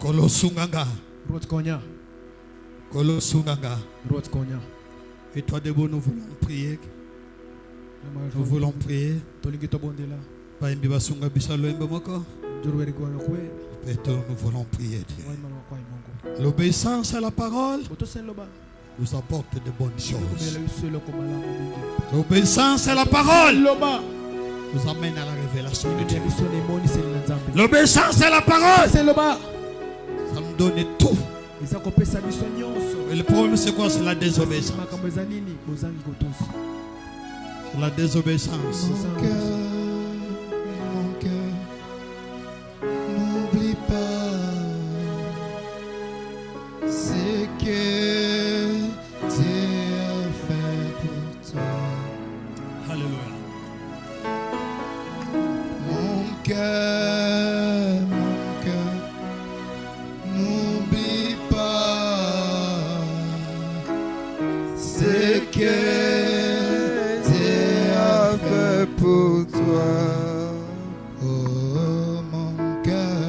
Kolo sunganga. Kolo sunganga. Et toi debout, nous voulons prier. Nous voulons prier. Baimbi basunga bisalo embe moko. Nous voulons prier. L'obéissance à la parole nous apporte de bonnes choses. L'obéissance à la parole nous amène à la révélation de Dieu. L'obéissance à la parole, ça nous donne tout. Et le problème c'est quoi? C'est la désobéissance. C'est la désobéissance. Mon cœur, n'oublie pas ce que Dieu a fait pour toi. Alléluia. Mon cœur, n'oublie pas ce que Dieu a fait pour toi. Oh mon cœur,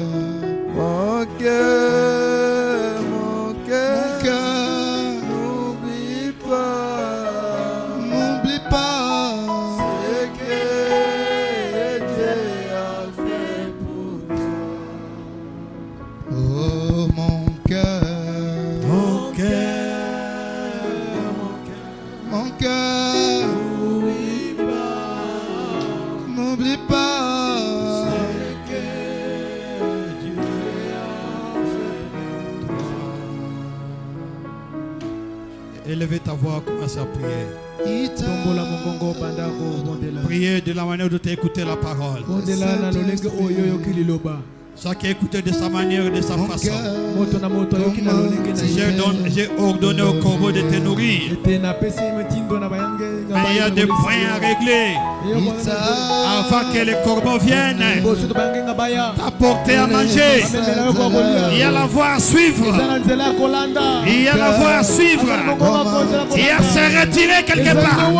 n'oublie pas ce que Dieu a fait pour toi. Oh mon cœur, n'oublie pas ce que Dieu a fait pour toi. Élevez ta voix, commencez à prier. Ita Priez de la manière dont tu as écouté la parole. Chacun écouté de sa manière et de sa façon. J'ai ordonné au corbeau de te nourrir. Mais il y a des points à régler avant que les corbeaux viennent t'apporter à manger. Il y a la voie à suivre. Il y a la voie à suivre. Il y a à se retirer quelque part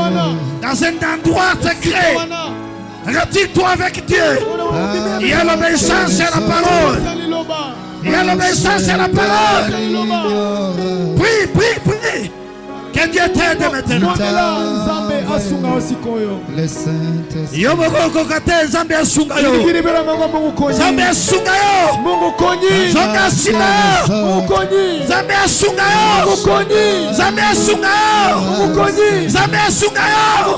dans un endroit secret. Retire-toi avec Dieu. Il y a l'obéissance à la parole. Il y a l'obéissance à la parole. Prie, prie, prie. Que Dieu t'aide maintenant. Le Saint-Esprit. Yo moko kokate Zambe asunga yo. Zambe asunga yo. Zambe asunga yo. Zambe asunga yo. Zambe asunga yo. Zambe asunga yo.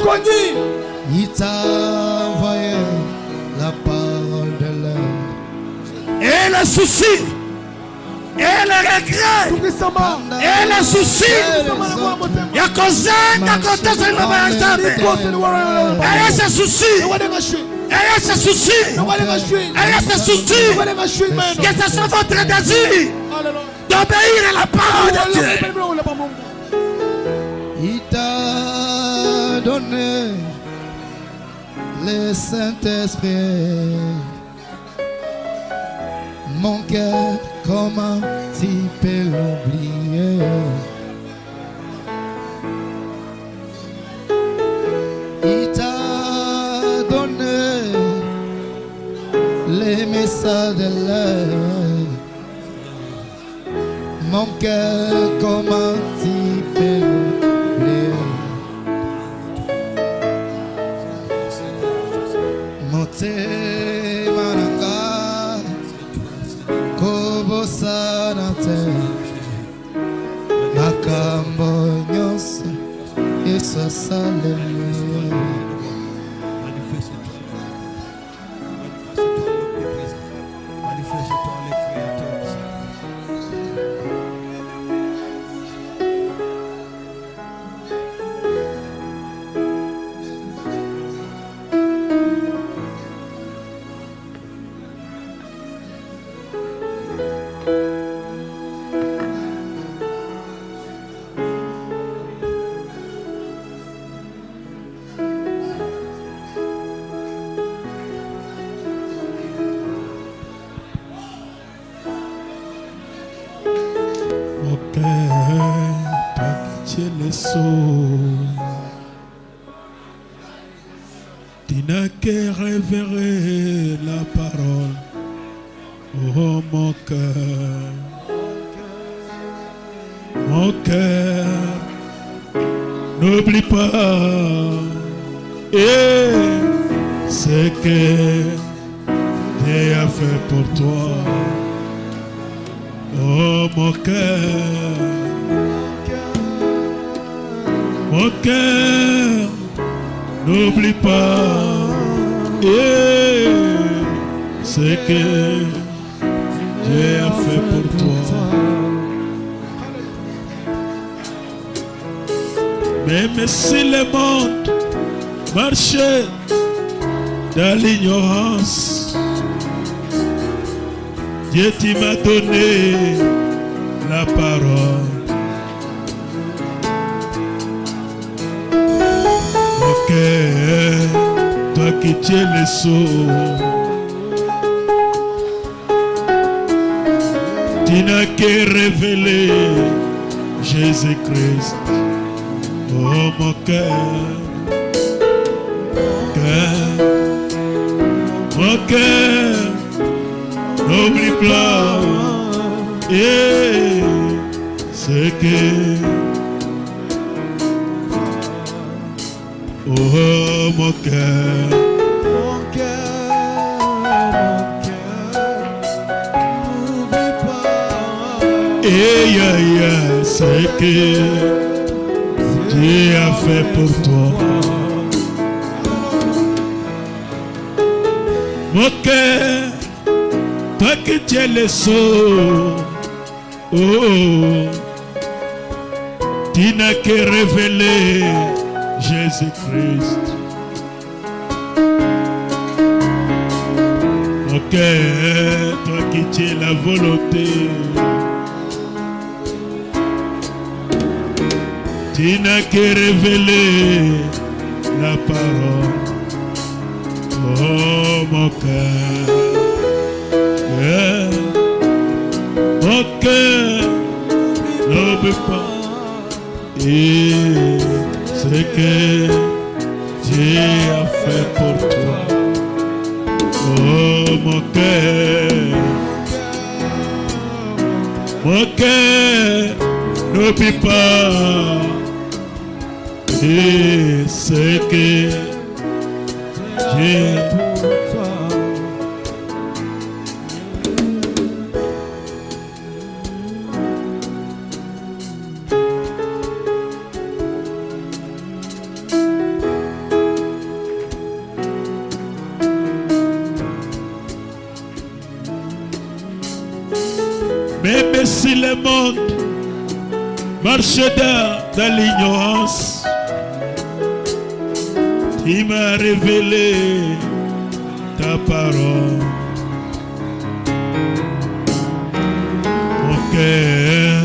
Il t'a envoyé la parole de l'homme. Et le souci, et le regret, et le souci, il y a kozanga kotesa ngoma ya Nzambe. Et ce souci, et ce souci, et ce souci, que ce soit votre désir d'obéir à la parole de Dieu. Il t'a donné le Saint-Esprit. Mon cœur, comment tu peux l'oublier? Il t'a donné les messages de l'air. Mon cœur, comment tu peux l'oublier? Motema nanga kobosana te makambo nyonso Yesu asalemi. Manifeste-toi le Créateur. tiens les sauts. Tu n'as qu'à révéler la parole. Oh mon cœur, n'oublie pas ce que Dieu a fait pour toi. Oh mon cœur, n'oublie pas ce que Dieu a fait pour toi. Même si le monde marchait dans l'ignorance, Dieu tu m'as donné la parole. Ok, toi qui tiens les sauts, tu n'as qu'à révéler Jésus-Christ. Oh mon cœur, mon cœur, n'oublie pas ce que oh mon cœur, n'oublie pas ce que Dieu a fait pour toi. Mon cœur, toi qui tiens les sauts, tu n'as qu'à révéler Jésus-Christ. Mon cœur, toi qui tiens la volonté, tu n'as qu'à révéler la parole. Oh mon cœur, mon cœur, n'oublie pas ce que Dieu a fait pour toi. Oh mon cœur, n'oublie pas ce que Dieu pour toi. Même si le monde marche dans l'ignorance, tu m'as révélé ta parole. Mon cœur,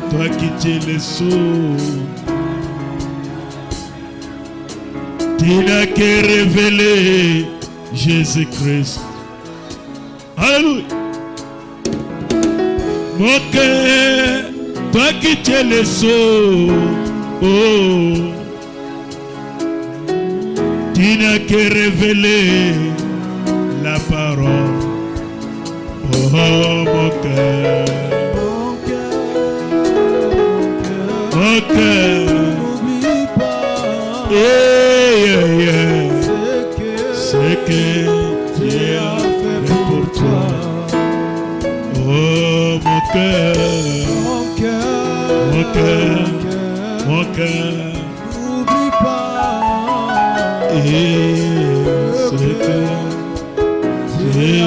toi qui tiens les sauts, tu n'as qu'à révéler Jésus-Christ. Alléluia. Mon cœur, toi qui tiens les sauts, tu n'as qu'à révéler la parole. Oh mon cœur, mon cœur, n'oublie pas ce que Dieu a fait pour toi. Oh mon cœur, mon cœur, mon cœur, n'oublie pas ce que Dieu a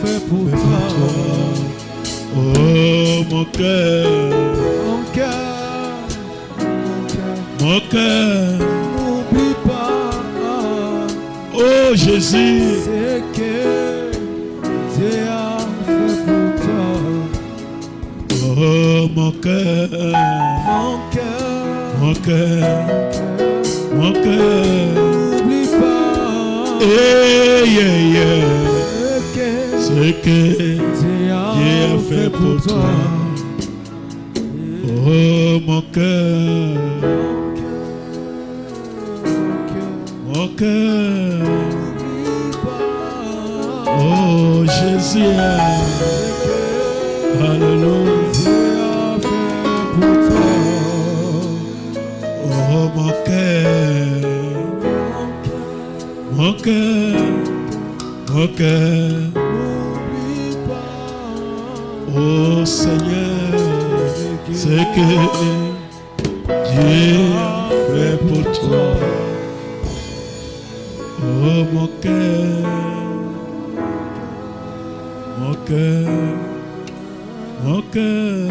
fait pour toi. Oh mon cœur, mon cœur, n'oublie pas. Oh Jésus, ce que Dieu a fait pour toi. Oh mon cœur, mon cœur, mon cœur, n'oublie pas ce que Dieu a fait pour toi. Oh mon cœur, mon cœur, oh Jésus, alléluia, oh mon cœur, mon cœur, mon cœur, oh Seigneur, c'est que Dieu fait pour toi. Oh mon cœur, mon cœur, mon cœur.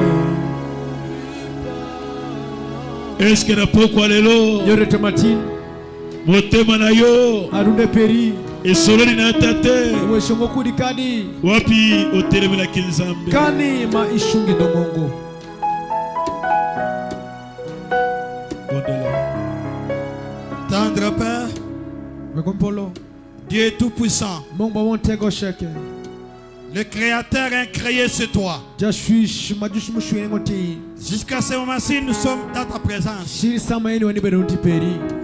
Est-ce que pourquoi les lots? Yorete matin. Motema na yo. Arunde peri. Esoloni na tate. Weshongo kudi kani. Wapi otelemela kinzambe. Kani ma ishungi dongongo. Tendre Père, Dieu tout-puissant, le Créateur incréé c'est toi. Jusqu'à ce moment-ci, nous sommes dans ta présence.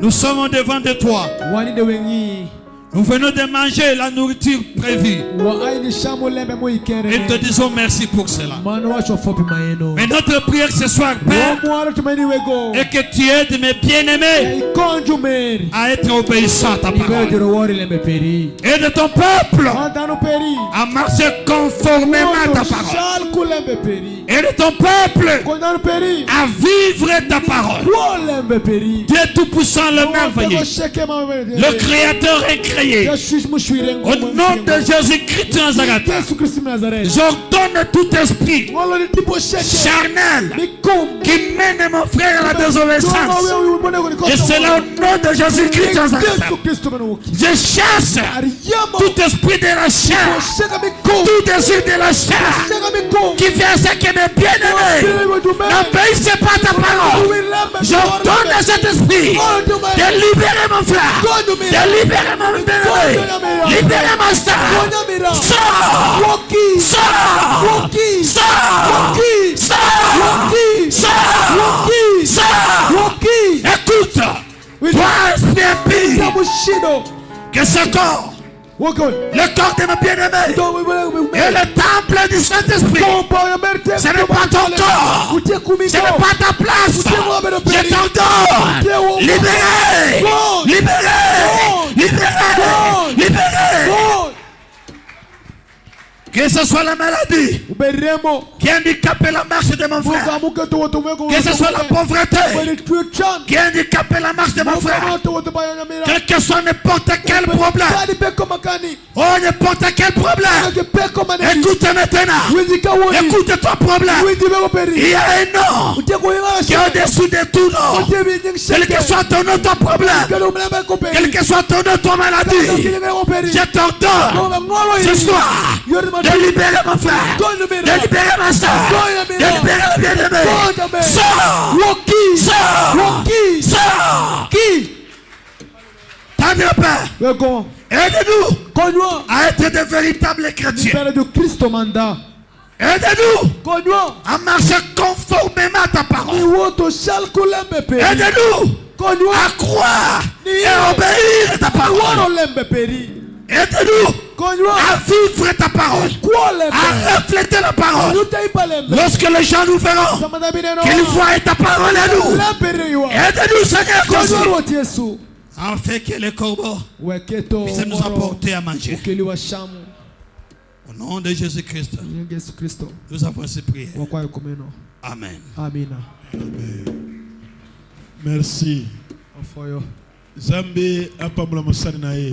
Nous sommes devant de toi. Nous venons de manger la nourriture prévue. Et te disons merci pour cela. Mais notre prière ce soir, Père, est que tu aides mes bien-aimés à être obéissants à ta parole. Aide ton peuple à marcher conformément à ta parole. Aide ton peuple à vivre ta parole. Dieu tout-puissant, le merveilleux, le Créateur est créé. Au nom de Jésus-Christ de Nazareth, j'ordonne tout esprit charnel qui mène mon frère à la désobéissance. Et c'est là au nom de Jésus-Christ de Nazareth. Je chasse tout esprit de la chair, tout désir de la chair qui fait ce que mes bien-aimés n'obéissent pas à ta parole. J'ordonne à cet esprit de libérer mon frère, de libérer mon bien-aimé. Libérez ma star. Sors. Écoute, toi esprit impie, que ce corps, le corps de mes bien-aimés et le temple du Saint-Esprit, ce n'est pas ton corps, ce n'est pas ta place. Je t'ordonne, libérez, que ce soit la maladie qui handicape la marche de mon frère, que ce soit la pauvreté qui handicape la marche de mon frère, quel que soit n'importe quel problème, oh n'importe quel problème, écoute maintenant, écoute ton problème. Il y a un nom qui est au-dessus de tout nom. Quel que soit ton nom, ton problème, quel que soit ton nom, ton maladie, je t'ordonne ce soir de libérer mon frère, de libérer ma soeur, de libérer le bien-aimé. Sors. Tendre Père, aide-nous à être de véritables chrétiens. Aide-nous à marcher conformément à ta parole. Aide-nous à croire et à obéir à ta parole. Aide-nous à vivre ta parole, à refléter la parole. Lorsque les gens nous verront, qu'ils voient ta parole à nous. Aide-nous, Seigneur, afin que les corbeaux puissent nous apporter à manger. Au nom de Jésus-Christ, nous avons ces prières. Amen. Merci. Zambé apamula musani na ye.